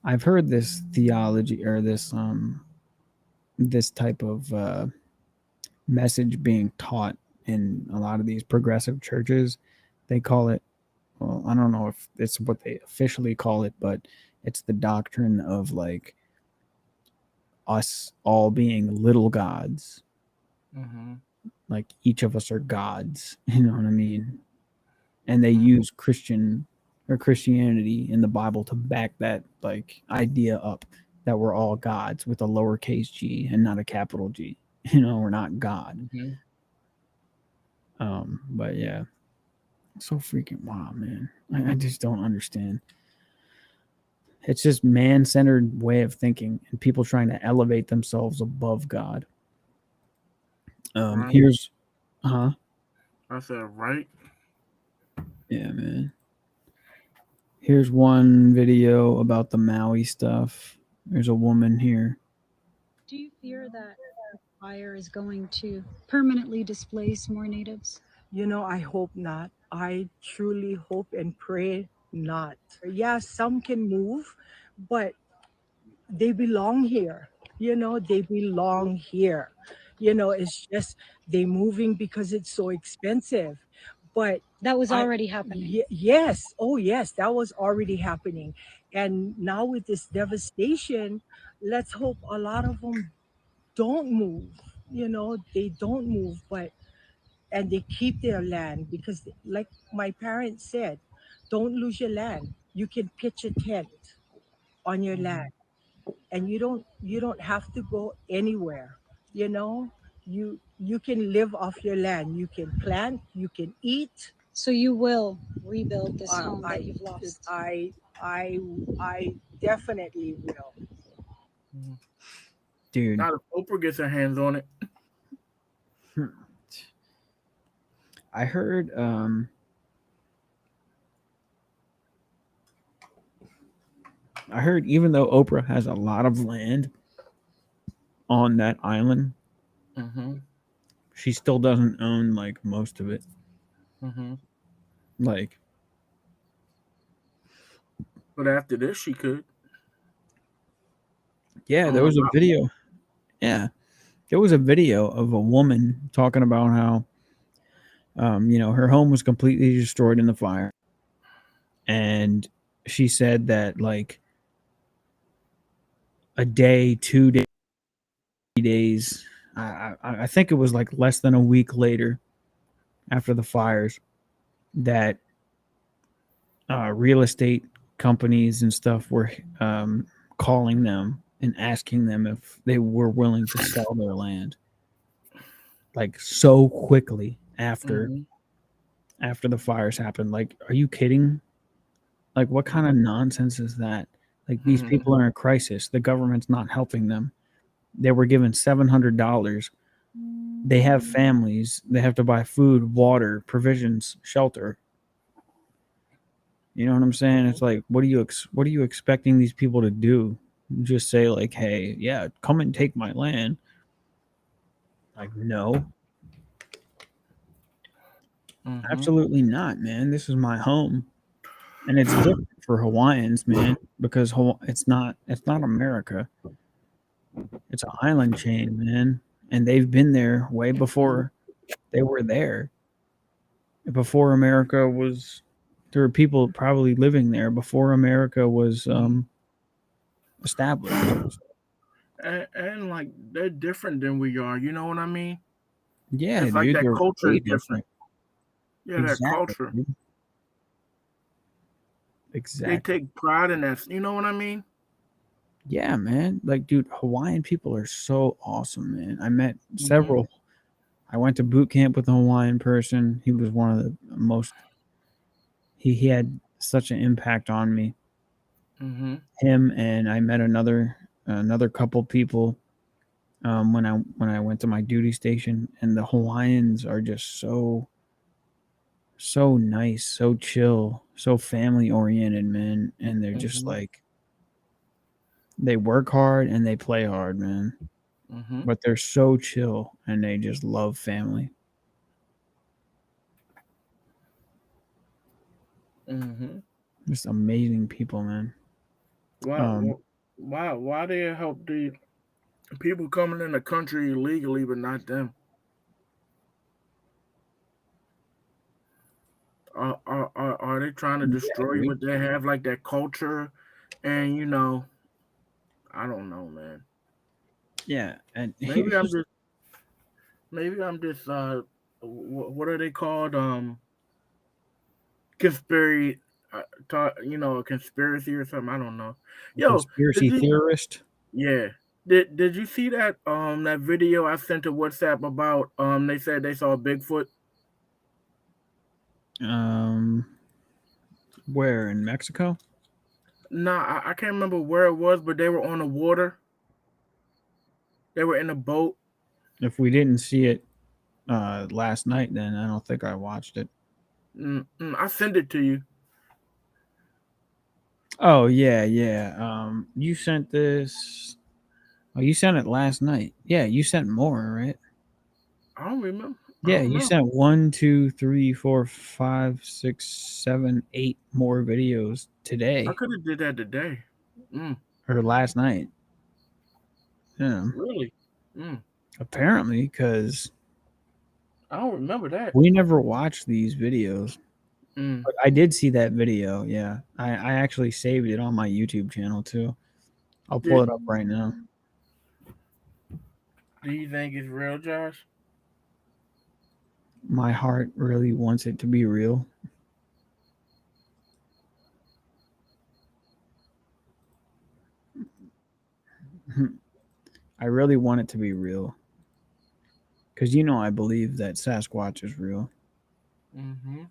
I've heard this theology or this type of message being taught in a lot of these progressive churches. They call it, well, I don't know if it's what they officially call it, but it's the doctrine of like us all being little gods. Mm-hmm. Like each of us are gods, you know what I mean? And they use Christianity in the Bible to back that like idea up that we're all gods with a lowercase g and not a capital G. You know, we're not God. Mm-hmm. But yeah, so freaking wild, man. I just don't understand. It's just man-centered way of thinking and people trying to elevate themselves above God. Right. Here's, I said, right? yeah, man. Here's one video about the Maui stuff. There's a woman here. Do you fear that the fire is going to permanently displace more natives? You know, I hope not. I truly hope and pray not. Yeah, some can move, but they belong here. You know, they belong here. You know, it's just they moving because it's so expensive. But That was already happening. yes. Oh, yes, that was already happening. And now with this devastation, let's hope a lot of them don't move. You know, they don't move, but and they keep their land because like my parents said, don't lose your land. You can pitch a tent on your land and you don't have to go anywhere. You know, you can live off your land. You can plant, you can eat. So you will rebuild this home I that you've lost. I definitely will. Dude, Not if Oprah gets her hands on it. I heard even though Oprah has a lot of land on that island, Mm-hmm. she still doesn't own like most of it. Mm-hmm. Like, But after this, she could. yeah, there was a video. Yeah, there was a video of a woman talking about how, you know, her home was completely destroyed in the fire, and she said that like a day, 2 days, 3 days. I think it was like less than a week later, after the fires, that real estate companies and stuff were calling them and asking them if they were willing to sell their land, like so quickly after the fires happened. Like, are you kidding? Like, what kind of nonsense is that? Like, these people are in a crisis. The government's not helping them. They were given $700. They have families. They have to buy food, water, provisions, shelter. You know what I'm saying? It's like, what are you expecting these people to do? Just say like, hey, yeah, come and take my land. Like, no. Absolutely not, man. This is my home. And it's different for Hawaiians, man, because it's not America. It's an island chain, man. And they've been there way before they were there. Before America was, there were people probably living there before America was established. And like they're different than we are. You know what I mean? Yeah, it's like dude, that they're culture way is different. Yeah, Exactly, that culture. dude. Exactly. They take pride in that. You know what I mean? Yeah, man. Like, dude, Hawaiian people are so awesome, man. I met Mm-hmm. several. I went to boot camp with a Hawaiian person. He was one of the most. He had such an impact on me. Mm-hmm. Him and I met another couple people when I went to my duty station, and the Hawaiians are just so nice, so chill, so family oriented, man. And they're just Mm-hmm. like they work hard and they play hard, man. Mm-hmm. But they're so chill and they just love family. Mm-hmm. Just amazing people, man. Why? Why they help the people coming in the country illegally, but not them? Are they trying to destroy what they have, like that culture? And I don't know, man. Yeah, and Maybe I'm just what are they called? Conspiracy, a conspiracy or something. I don't know. Yo, did conspiracy you? theorist. Yeah. Did you see that video I sent to WhatsApp about they said they saw Bigfoot? Where in Mexico? Nah, I can't remember where it was, but they were on the water. They were in a boat. If we didn't see it last night, then I don't think I watched it. I sent it to you. Oh yeah. You sent this. Oh, you sent it last night. Yeah, you sent more, right? I don't remember. I Yeah, don't you know. sent 1, 2, 3, 4, 5, 6, 7, 8 more videos I today could have did that today. or last night. Yeah, Really? apparently, because I don't remember that. we never watched these videos. Mm. But I did see that video. Yeah, I actually saved it on my YouTube channel too. I'll pull Did, it up right now. do you think it's real, Josh? My heart really wants it to be real. I really want it to be real. Because I believe that Sasquatch is real. Mm-hmm.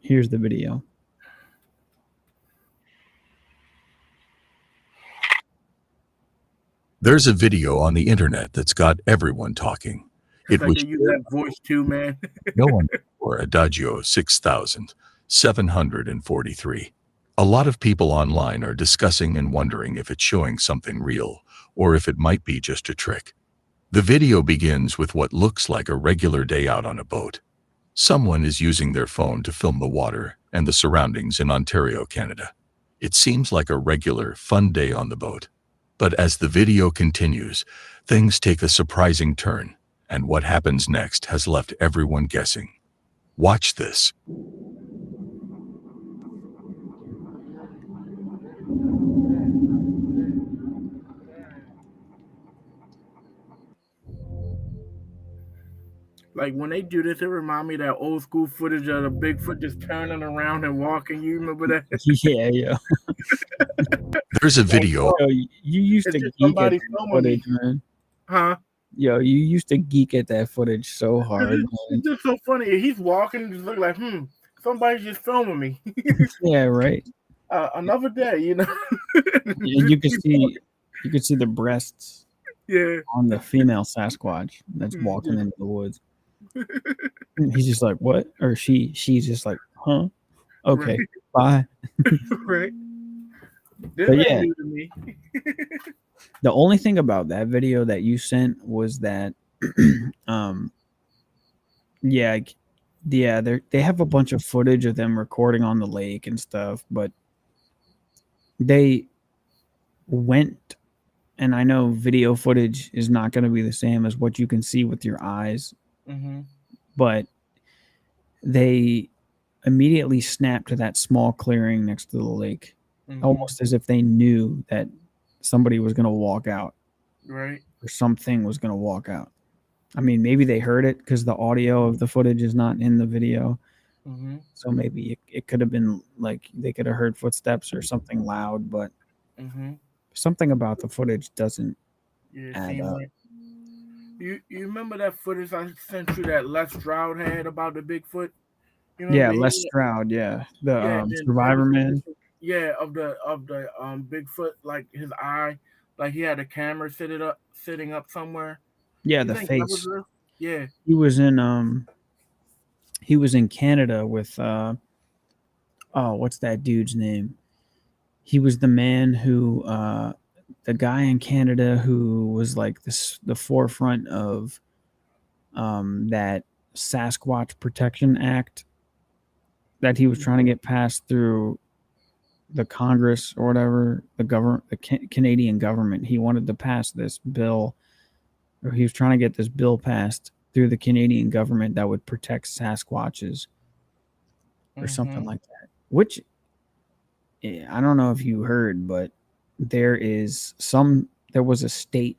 Here's the video. There's a video on the internet that's got everyone talking. It's It like was they use that voice too, man. no one for Adagio 6743. A lot of people online are discussing and wondering if it's showing something real or if it might be just a trick. The video begins with what looks like a regular day out on a boat. Someone is using their phone to film the water and the surroundings in Ontario, Canada. It seems like a regular, fun day on the boat. But as the video continues, things take a surprising turn, and what happens next has left everyone guessing. Watch this. Like when they do this, it remind me of that old school footage of the Bigfoot just turning around and walking. You remember that? Yeah. There's a video. Yo, you used It's to just geek at somebody that filming me. footage, man. Huh? Yo, you used to geek at that footage so 'Cause hard, man. it's just so funny. He's walking and just look like, somebody's just filming me. Yeah, right. Another day, You could see the breasts Yeah. on the female Sasquatch that's walking into the woods. He's just like, what? Or she's just like, huh? Okay, Right. bye. Right. This But ain't yeah, new to me. the only thing about that video that you sent was that, yeah, they have a bunch of footage of them recording on the lake and stuff, but they went, and I know video footage is not going to be the same as what you can see with your eyes, but they immediately snapped to that small clearing next to the lake, almost as if they knew that somebody was going to walk out, Right. or something was going to walk out. I mean, maybe they heard it because the audio of the footage is not in the video, Mm-hmm. So maybe it could have been like they could have heard footsteps or something loud, but Mm-hmm. something about the footage doesn't Yeah, it add seemed up. like you remember that footage I sent you that Les Stroud had about the Bigfoot? You Yeah, remember Les Stroud. Yeah, the yeah, and it Survivor was Man. yeah of the Bigfoot, like his eye, like he had a camera sitting up somewhere. Yeah, You the think that was face. real? Yeah. He was in Canada with oh, what's that dude's name? He was the man who the guy in Canada who was like the forefront of that Sasquatch Protection Act that he was trying to get passed through the Congress or whatever, the government, the Canadian government. He wanted to pass this bill, or he was trying to get this bill passed through the Canadian government that would protect Sasquatches or Mm-hmm. something like that. Which I don't know if you heard, but there was a state,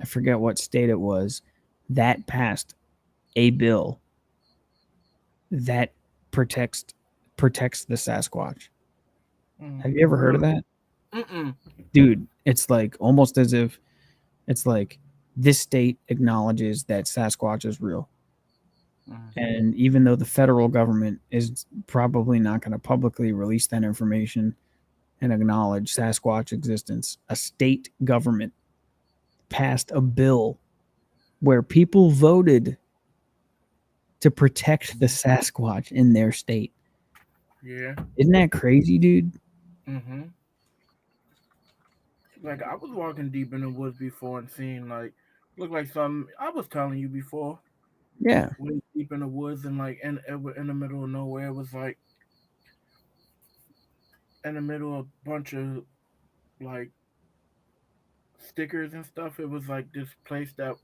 I forget what state it was, that passed a bill that protects the Sasquatch. Have you ever heard of Really? that? Mm-mm. Dude, it's like almost as if it's like this state acknowledges that Sasquatch is real. And even though the federal government is probably not going to publicly release that information and acknowledge Sasquatch existence, a state government passed a bill where people voted to protect the Sasquatch in their state. Yeah. Isn't that crazy, dude? Mm-hmm. Like I was walking deep in the woods before and seeing like looked like something I was telling you before. Yeah. Way deep in the woods and like in the middle of nowhere. It was like in the middle of a bunch of like stickers and stuff. It was like this place that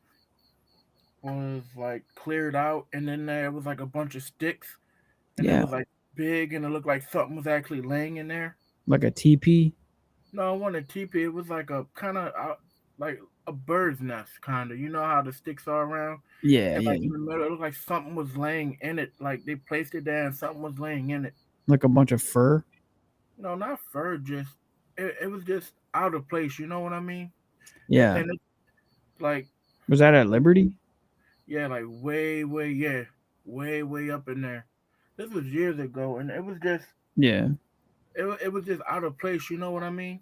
was like cleared out, and then there was like a bunch of sticks, and it Yeah. was like big, and it looked like something was actually laying in there. Like a TP. No, it wasn't a teepee. It was like a kind of like a bird's nest, kind of. You know how the sticks are around, Yeah, and like yeah. in the middle, it looked like something was laying in it. Like they placed it there, and something was laying in it. Like a bunch of fur. No, not fur. Just it was just out of place. You know what I mean? Yeah. And it's like Was that at Liberty? yeah, like yeah, way up in there. This was years ago, and it was just Yeah. it was just out of place. You know what I mean?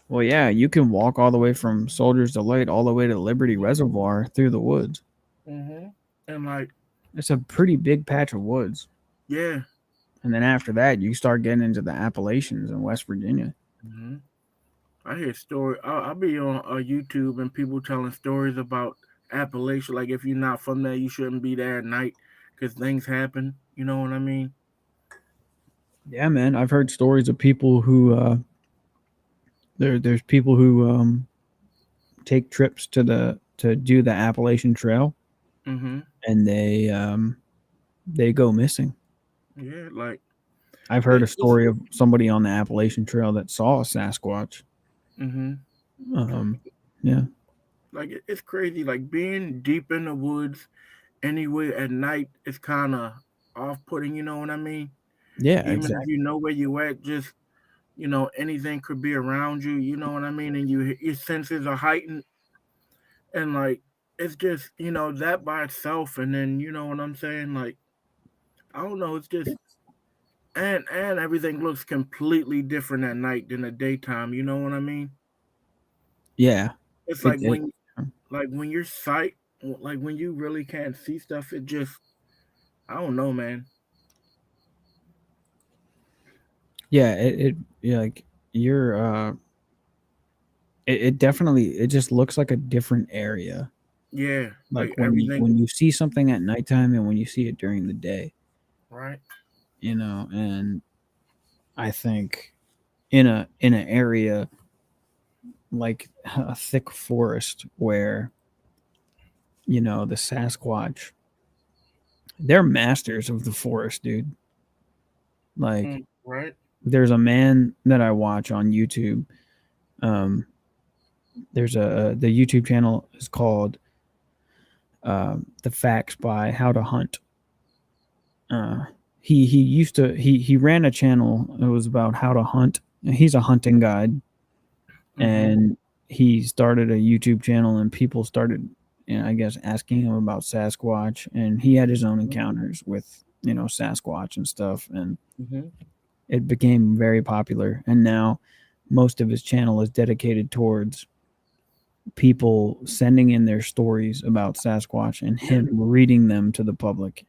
Well, yeah, you can walk all the way from Soldier's Delight all the way to Liberty Reservoir through the woods. Mm-hmm. And like It's a pretty big patch of woods. yeah. And then after that, you start getting into the Appalachians in West Virginia. Mm-hmm. I hear story. I'll be on YouTube and people telling stories about Appalachia. Like if you're not from there, you shouldn't be there at night because things happen. You know what I mean? Yeah, man. I've heard stories of people who there's people who take trips to do the Appalachian Trail, Mm-hmm. and they go missing. Yeah, like I've heard a it's story of somebody on the Appalachian Trail that saw a Sasquatch. mm-hmm. Yeah. Like it's crazy. Like being deep in the woods anywhere at night is kind of off-putting. You know what I mean? Yeah, Even if exactly. you know where you at, just anything could be around you. You know what I mean? And your senses are heightened, and like it's just that by itself. And then you know what I'm saying? Like I don't know. It's just and everything looks completely different at night than the daytime. You know what I mean? Yeah. It's It, like it when your sight, like when you really can't see stuff, it just I don't know, man. yeah, yeah, like you're it definitely it just looks like a different area. Yeah, Like like everything, when you see something at nighttime and when you see it during the day, right? and I think in an area like a thick forest where the Sasquatch, they're masters of the forest, dude. Like Right? there's a man that I watch on YouTube. There's the YouTube channel is called The Facts by How to Hunt. he ran a channel. It was about how to hunt. He's a hunting guide, and he started a YouTube channel, and people started, I guess, asking him about Sasquatch, and he had his own encounters with Sasquatch and stuff, and it became very popular. And now most of his channel is dedicated towards people sending in their stories about Sasquatch and him reading them to the public.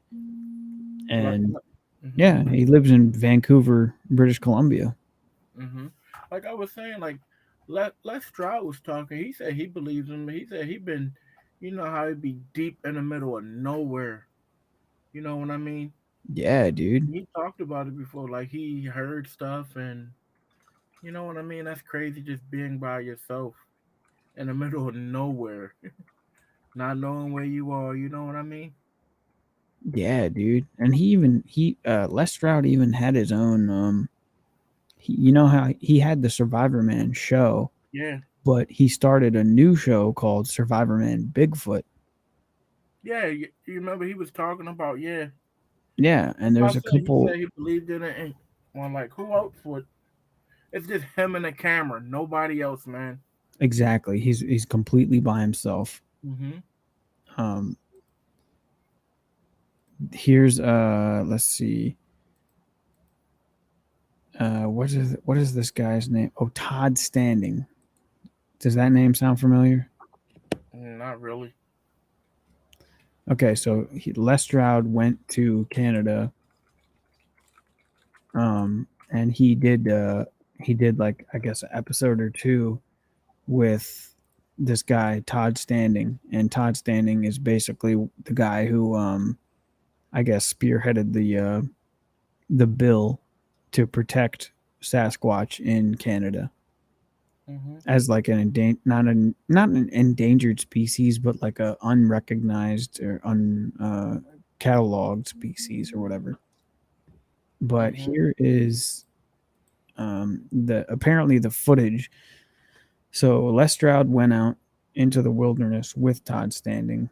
And yeah, he lives in Vancouver, British Columbia. Like I was saying, like Les Stroud was talking. He said he believes him. He said he been, you know how he'd be deep in the middle of nowhere. You know what I mean? Yeah, dude. He talked about it before. Like he heard stuff, and you know what I mean. That's crazy, just being by yourself in the middle of nowhere, not knowing where you are. You know what I mean? Yeah, dude. And Les Stroud even had his own you know how he had the Survivor Man show, Yeah. but he started a new show called Survivor Man Bigfoot. Yeah, you remember he was talking about Yeah, and there's a couple. He said he believed in it, and well, like who else would? It's just him and the camera, nobody else, man. Exactly, he's completely by himself. Here's let's see. What is this guy's name? Oh, Todd Standing. Does that name sound familiar? Not really. Okay, so Les Stroud went to Canada, and he did like, I guess, an episode or two with this guy Todd Standing, and Todd Standing is basically the guy who I guess spearheaded the bill to protect Sasquatch in Canada as like not an endangered species, but like a unrecognized or cataloged species or whatever. But here is apparently the footage. So Les Stroud went out into the wilderness with Todd Standing.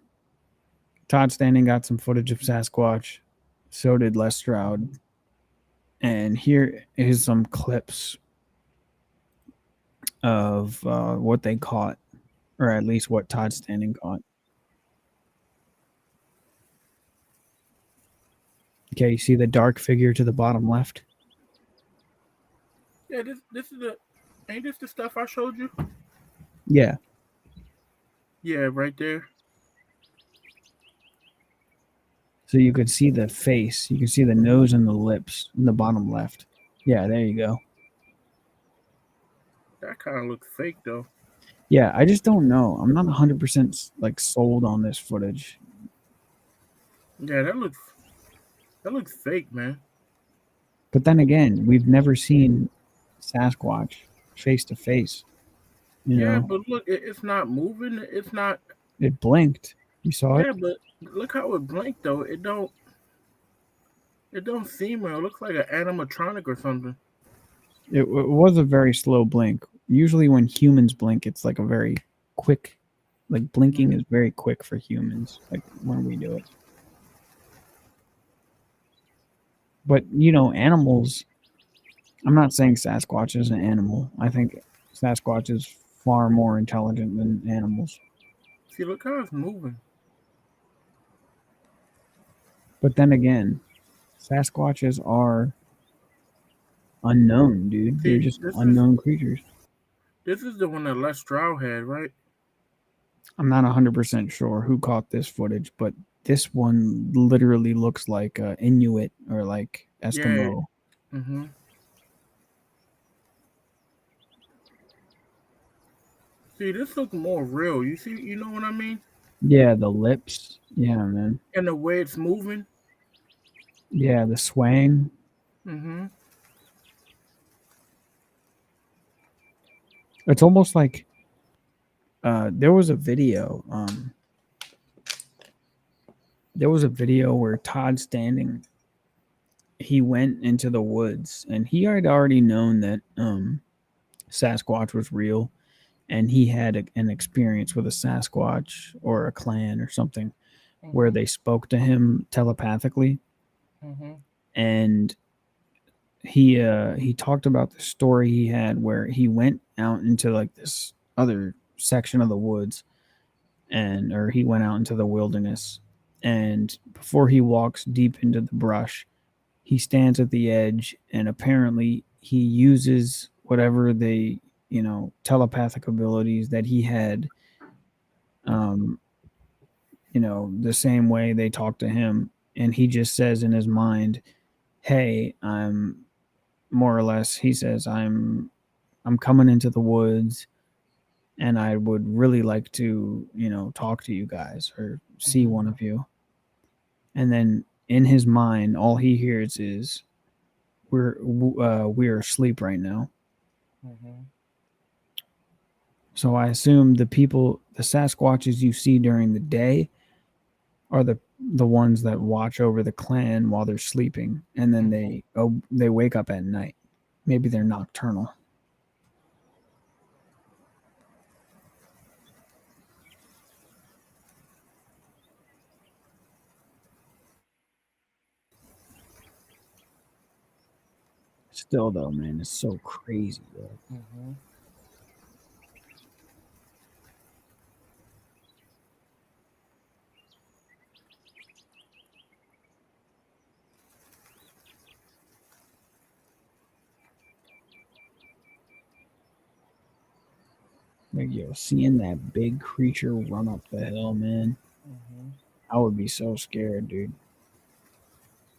Todd Standing got some footage of Sasquatch. So did Les Stroud. And here is some clips of what they caught, or at least what Todd Standing caught. Okay, you see the dark figure to the bottom left? Yeah, this is ain't this the stuff I showed you? Yeah. Yeah, right there. So you could see the face, you can see the nose and the lips in the bottom left. Yeah, there you go. That kind of looks fake though. Yeah, I just don't know. I'm not 100% like sold on this footage. Yeah, that looks fake, man. But then again, we've never seen Sasquatch face to face. Yeah, but look, it's not moving. It's not. It blinked. You saw it? Yeah, but look how it blinked though. It don't seem real. It looks like an animatronic or something. It was a very slow blink. Usually when humans blink, it's like a very quick, like blinking is very quick for humans, like when we do it. But, animals, I'm not saying Sasquatch is an animal. I think Sasquatch is far more intelligent than animals. See, look how it's moving. But then again, Sasquatches are unknown, dude. They're just unknown creatures. This is the one that Les Stroud had, right? I'm not 100% sure who caught this footage, but this one literally looks like Inuit or like Eskimo. Yeah. See, this looks more real. You know what I mean? Yeah, the lips. Yeah, man. And the way it's moving. Yeah, the swaying. It's almost like there was a video. There was a video where Todd Standing, he went into the woods and he had already known that Sasquatch was real, and he had an experience with a Sasquatch or a clan or something where they spoke to him telepathically. and he talked about the story he had where he went out into like this other section of the woods, or he went out into the wilderness, and before he walks deep into the brush, he stands at the edge, and apparently he uses whatever telepathic abilities that he had, um the same way they talk to him, and he just says in his mind, hey, I'm more or less, he says, I'm coming into the woods, and I would really like to, talk to you guys or see one of you. And then in his mind, all he hears is, we're asleep right now. So I assume the Sasquatches you see during the day are the ones that watch over the clan while they're sleeping, and then they wake up at night. Maybe they're nocturnal. Still though, man, it's so crazy, though. Like, yo, seeing that big creature run up the hill, man, I would be so scared, dude.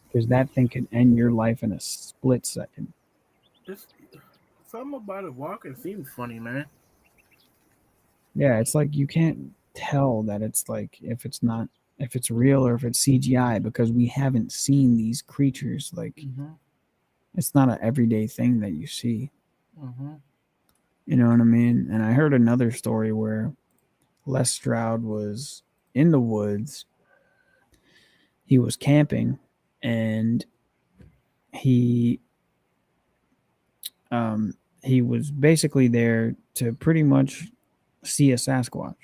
Because that thing can end your life in a split second. Something about it walking seems funny, man. Yeah, it's like you can't tell that it's like if it's real or if it's CGI, because we haven't seen these creatures. Like, it's not an everyday thing that you see. You know what I mean? And I heard another story where Les Stroud was in the woods. He was camping, and he was basically there to pretty much see a Sasquatch.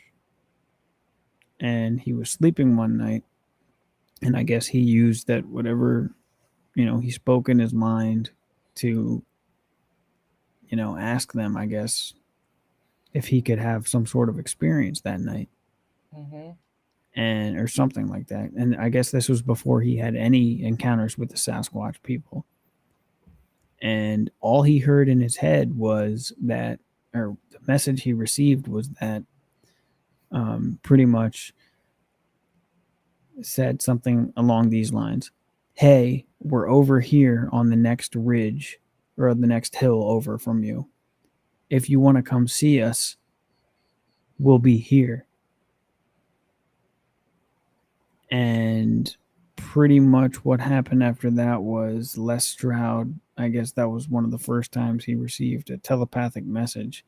And he was sleeping one night, and I guess he used that whatever, he spoke in his mind to, ask them, I guess, if he could have some sort of experience that night. And or something like that. And I guess this was before he had any encounters with the Sasquatch people. And all he heard in his head was that, or the message he received was that, pretty much said something along these lines: hey, we're over here on the next ridge or the next hill over from you. If you want to come see us, we'll be here. And pretty much what happened after that was Les Stroud, I guess that was one of the first times he received a telepathic message.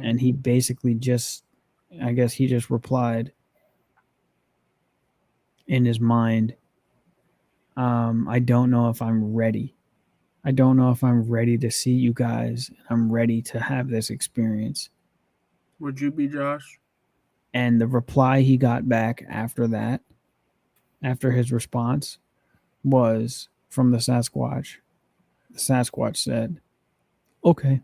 And he basically just replied in his mind, I don't know if I'm ready. I don't know if I'm ready to see you guys. I'm ready to have this experience. Would you be, Josh? And the reply he got back after that, after his response, was from the Sasquatch. The Sasquatch said, okay.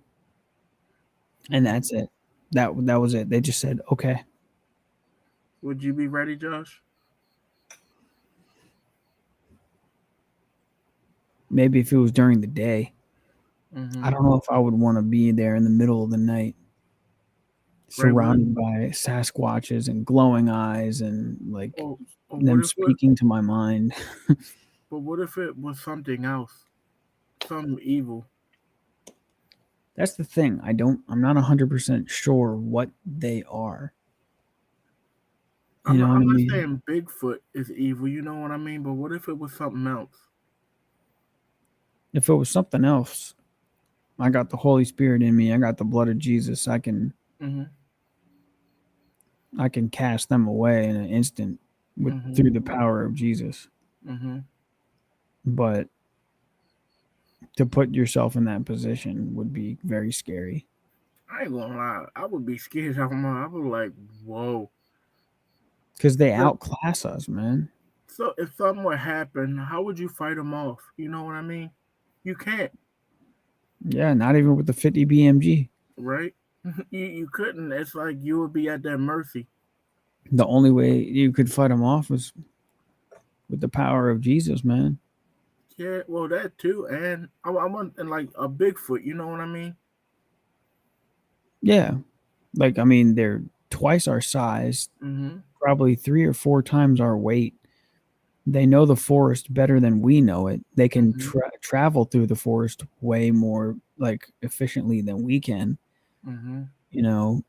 And that's it. That was it. They just said, okay. Would you be ready, Josh? Maybe if it was during the day. I don't know if I would want to be there in the middle of the night, surrounded by Sasquatches and glowing eyes and like them speaking to my mind. But what if it was something else? Something evil? That's the thing. I'm not 100% sure what they are. I'm not saying Bigfoot is evil, you know what I mean? But what if it was something else? If it was something else, I got the Holy Spirit in me. I got the blood of Jesus. I can cast them away in an instant through the power of Jesus. But to put yourself in that position would be very scary. I ain't gonna lie. I would be scared. I would be like, whoa. Because they outclass us, man. So if something would happen, how would you fight them off? You know what I mean? You can't, Yeah, not even with the 50 BMG. right? You couldn't. It's like you would be at their mercy. The only way you could fight them off was with the power of Jesus, man. Yeah, well, that too. And I want and like a Bigfoot. You know what I mean? Yeah. Like, I mean, they're twice our size, Mm-hmm. probably 3 or 4 times our weight. They know the forest better than we know it. They can Mm-hmm. travel through the forest way more like efficiently than we can, Mm-hmm. you know,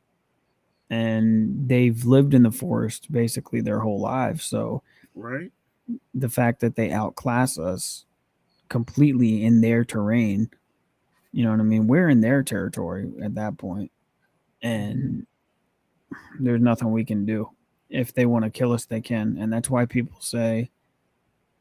and they've lived in the forest basically their whole lives. So Right. the fact that they outclass us completely in their terrain, you know what I mean? We're in their territory at that point, Mm-hmm. and there's nothing we can do. If they want to kill us, they can. And that's why people say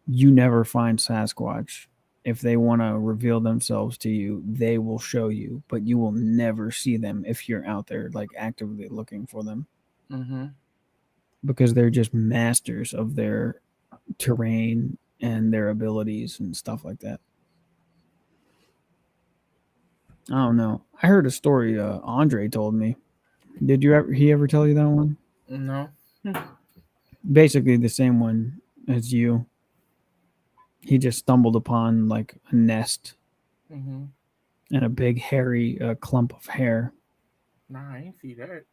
you never find Sasquatch. If they want to reveal themselves to you, they will show you, but you will never see them if you're out there like actively looking for them Mm-hmm. because they're just masters of their terrain and their abilities and stuff like that. I don't know. I heard a story Andre told me. Did you ever he ever tell you that one? No. Basically the same one as you. He just stumbled upon like a nest Mm-hmm. and a big hairy clump of hair. Nah, I ain't see that.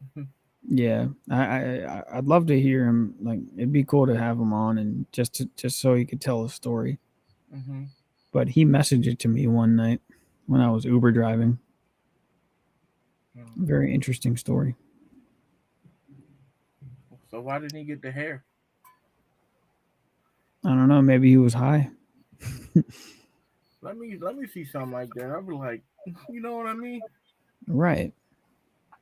Yeah, I'd love to hear him. Like, it'd be cool to have him on and just so he could tell a story. Mm-hmm. But he messaged it to me one night when I was Uber driving. Very interesting story. So why didn't he get the hair? I don't know. Maybe he was high. Let me see something like that. I'd be like, you know what I mean? Right.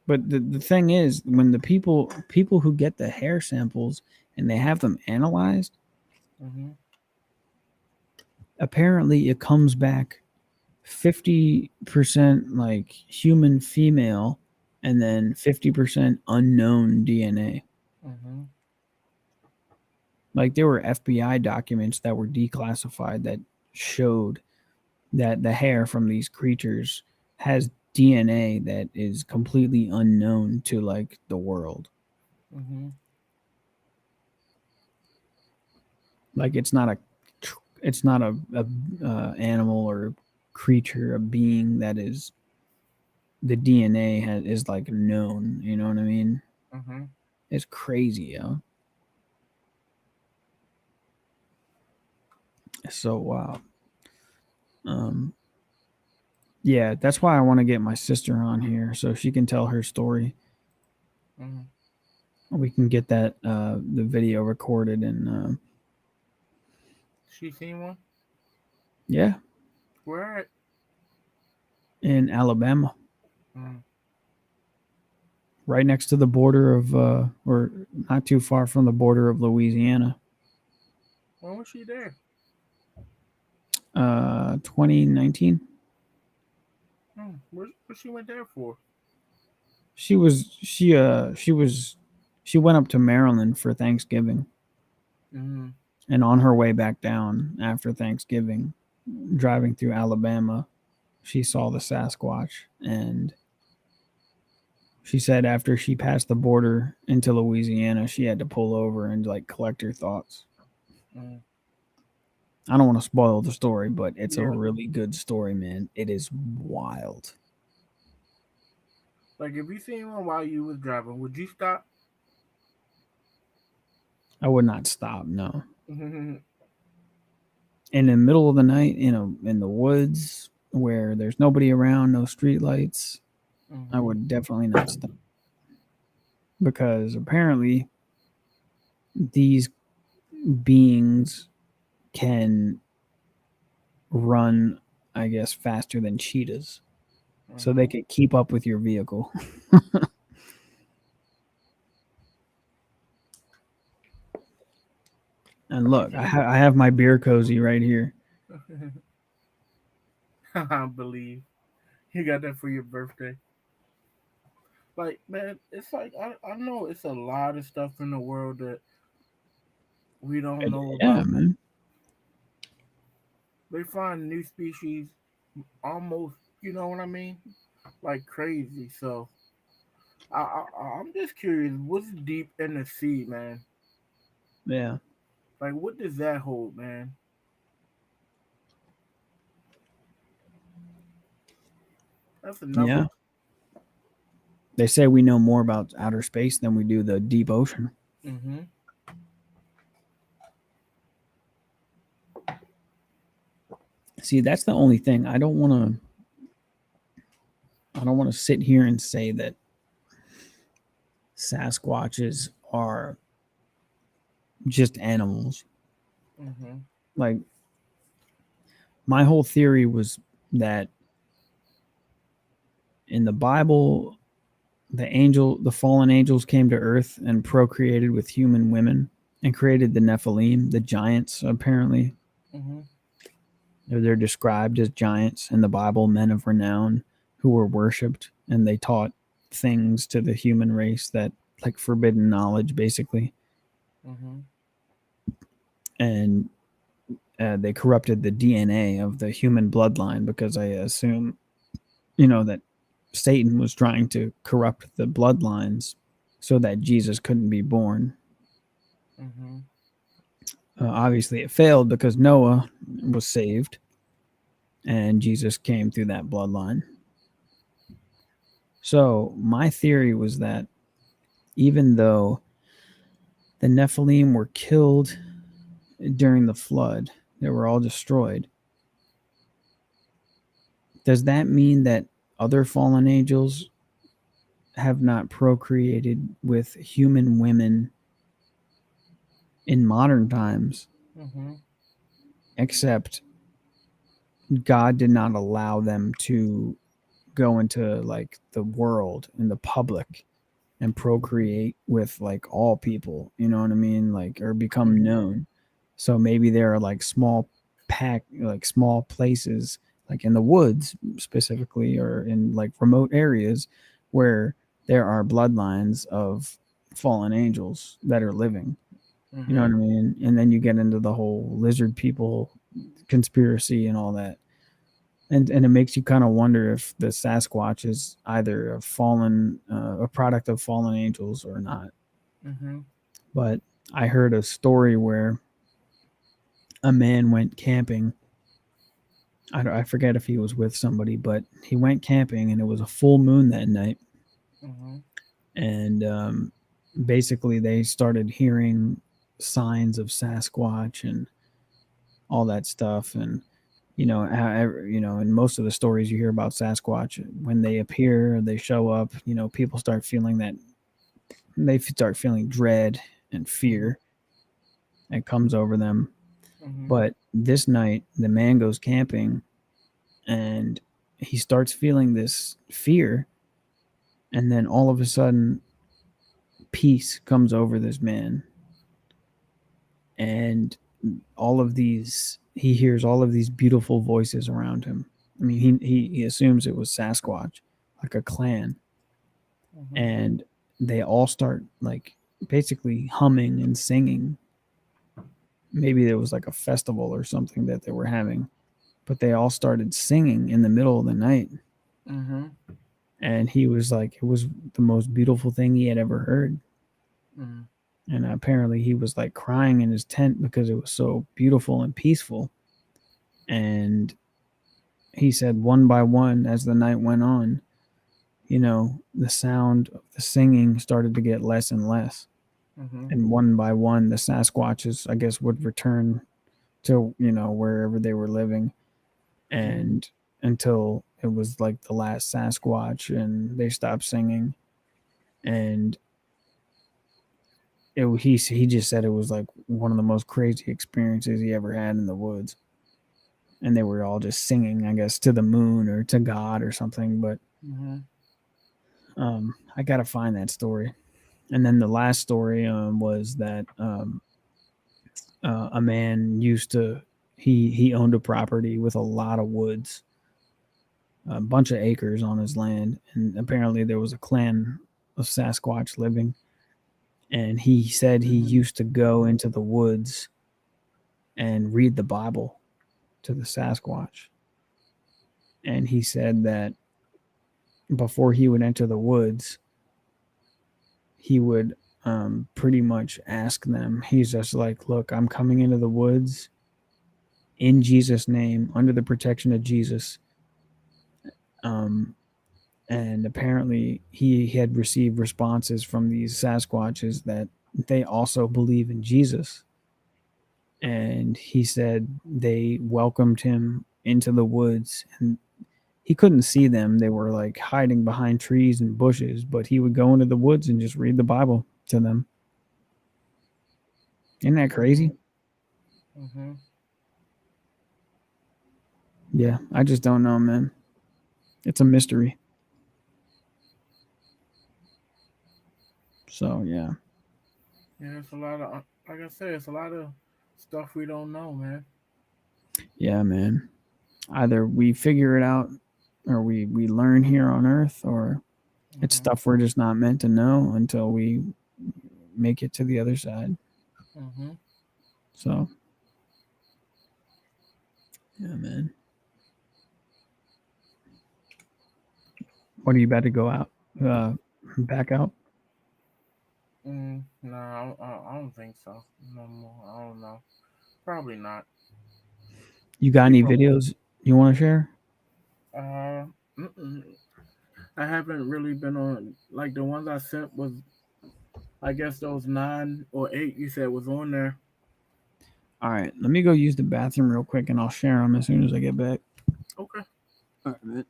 But the thing is, when the people who get the hair samples and they have them analyzed, Mm-hmm. apparently it comes back 50% like human female and then 50% unknown DNA. Mm-hmm. Like there were FBI documents that were declassified that showed that the hair from these creatures has DNA that is completely unknown to like the world. Mm-hmm. Like it's not a animal or creature, a being that is the DNA is like known. You know what I mean? Mm-hmm. It's crazy, yo. So wow. Um, yeah, that's why I want to get my sister on here so she can tell her story. Mm-hmm. We can get that the video recorded and She seen one? yeah, Where at? in Alabama, Mm. right next to the border of or not too far from the border of Louisiana. When was she there? 2019. What she went there for? She went up to Maryland for Thanksgiving, Mm-hmm. and on her way back down after Thanksgiving, driving through Alabama, she saw the Sasquatch, and she said after she passed the border into Louisiana, she had to pull over and like collect her thoughts. Mm. I don't want to spoil the story, but it's a Yeah. really good story, man. It is wild. Like if you seen one while you was driving, would you stop? I would not stop, no. Mm-hmm. In the middle of the night, in the woods where there's nobody around, no street lights, I Mm-hmm. would definitely not stop. Because apparently these beings can run, I guess, faster than cheetahs. So they Mm-hmm. could keep up with your vehicle. And look, I have my beer cozy right here. I believe you got that for your birthday. Like man, it's like I know it's a lot of stuff in the world that we don't know Yeah, about. man. They find new species almost, you know what I mean? Like crazy. So I'm just curious, what's deep in the sea, man? Yeah. Like, what does that hold, man? That's another. Yeah. They say we know more about outer space than we do the deep ocean. Mm-hmm. See, that's the only thing. I don't want to sit here and say that Sasquatches are just animals. Mm-hmm. Like, my whole theory was that in the Bible, the fallen angels came to earth and procreated with human women and created the Nephilim, the giants, apparently. Mm-hmm. They're described as giants in the Bible, men of renown who were worshipped, and they taught things to the human race that, like, forbidden knowledge, basically. Mm-hmm. And they corrupted the DNA of the human bloodline because I assume, that Satan was trying to corrupt the bloodlines so that Jesus couldn't be born. Mm-hmm. Obviously, it failed because Noah was saved and Jesus came through that bloodline. So, my theory was that even though the Nephilim were killed during the flood, they were all destroyed. Does that mean that other fallen angels have not procreated with human women in modern times, Mm-hmm. except God did not allow them to go into like the world in the public and procreate with like all people, you know what I mean? Like, or become Mm-hmm. known. So maybe there are like small places, like in the woods specifically, or in like remote areas where there are bloodlines of fallen angels that are living. You know Mm-hmm. what I mean? And then you get into the whole lizard people conspiracy and all that. And it makes you kind of wonder if the Sasquatch is either a product of fallen angels or not. Mm-hmm. But I heard a story where a man went camping. I forget if he was with somebody, but he went camping and it was a full moon that night. Mm-hmm. And basically, they started hearing signs of Sasquatch and all that stuff. And in most of the stories you hear about Sasquatch, when they appear, they show up. People start feeling that they start feeling dread and fear that comes over them. Mm-hmm. But this night, the man goes camping, and he starts feeling this fear, and then all of a sudden, peace comes over this man, and he hears all of these beautiful voices around him. I mean, he assumes it was Sasquatch, like a clan, Mm-hmm. and they all start like basically humming and singing. Maybe there was like a festival or something that they were having, but they all started singing in the middle of the night. Mm-hmm. And he was like, it was the most beautiful thing he had ever heard. Mm-hmm. And apparently he was like crying in his tent because it was so beautiful and peaceful. And he said, one by one, as the night went on, the sound of the singing started to get less and less. Mm-hmm. And one by one, the Sasquatches, I guess, would return to, wherever they were living. And until it was like the last Sasquatch and they stopped singing. And he just said it was like one of the most crazy experiences he ever had in the woods. And they were all just singing, I guess, to the moon or to God or something. But Mm-hmm. I gotta find that story. And then the last story was that a man he owned a property with a lot of woods, a bunch of acres on his land, and apparently there was a clan of Sasquatch living. And he said he used to go into the woods and read the Bible to the Sasquatch. And he said that before he would enter the woods, he would pretty much ask them, he's just like, look, I'm coming into the woods in Jesus' name, under the protection of Jesus. And apparently he had received responses from these Sasquatches that they also believe in Jesus. And he said they welcomed him into the woods, and he couldn't see them. They were like hiding behind trees and bushes, but he would go into the woods and just read the Bible to them. Isn't that crazy? Mm-hmm. Yeah, I just don't know, man. It's a mystery. So, yeah. Yeah, it's a lot of, like I said, it's a lot of stuff we don't know, man. Yeah, man. Either we figure it out or we learn here on Earth, or it's stuff we're just not meant to know until we make it to the other side. Mm-hmm. So, yeah, man. What are you about to go out? Back out? No, I don't think so. No more. I don't know. Probably not. You got any People, videos you want to share? mm-mm. I haven't really been on, like the ones I sent was, I guess those 9 or 8 you said was on there. All right, let me go use the bathroom real quick, and I'll share them as soon as I get back. Okay. All right, man.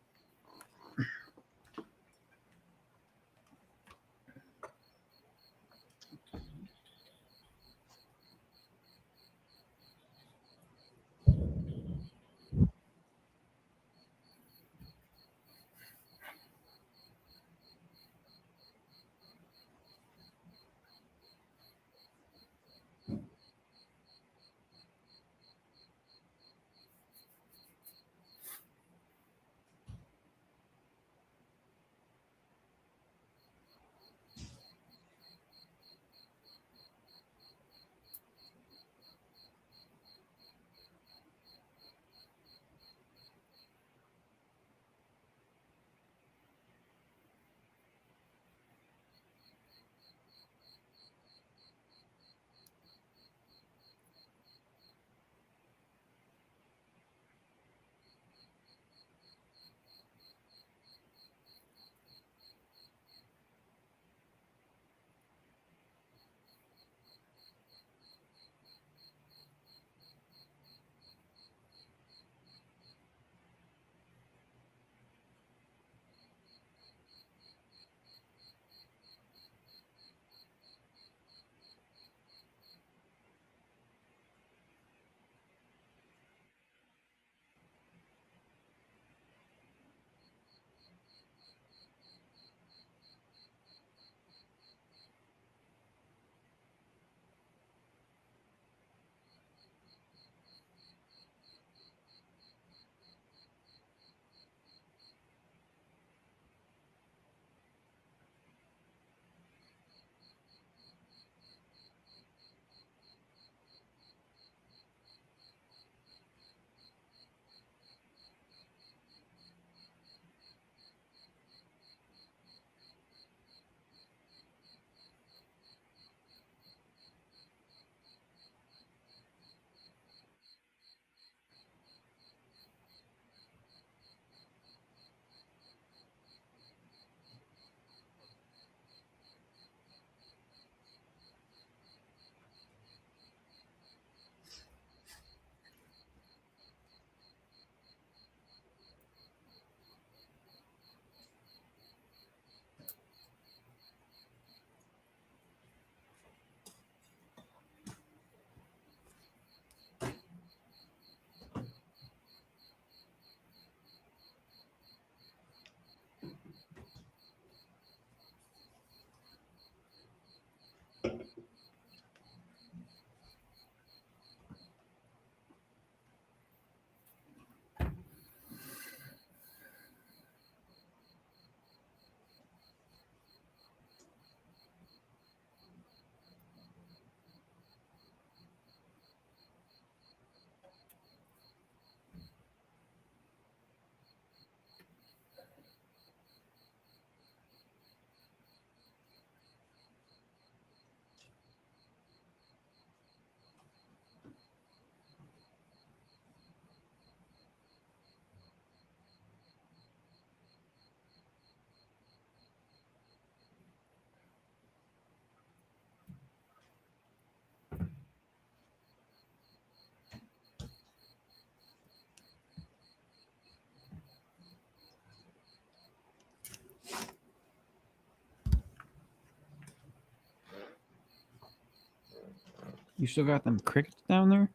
You still got them crickets down there?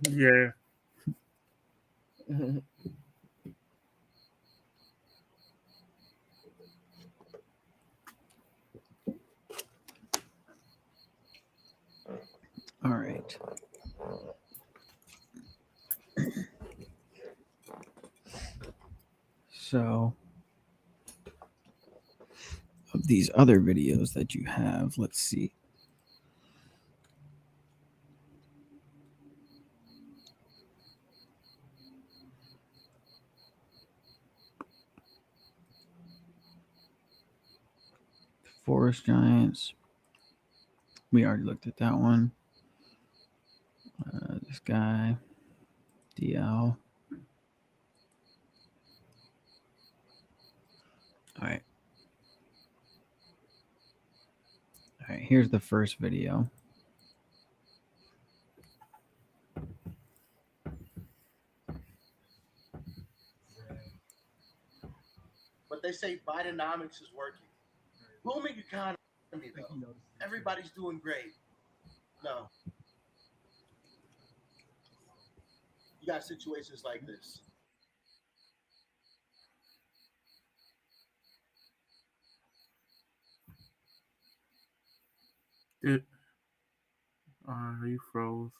Yeah. All right. So, of these other videos that you have, let's see. Forest Giants. We already looked at that one. This guy, DL. All right. All right, here's the first video. But they say Bidenomics is working. Booming economy, though. Everybody's doing great. No. You got situations like this. You froze.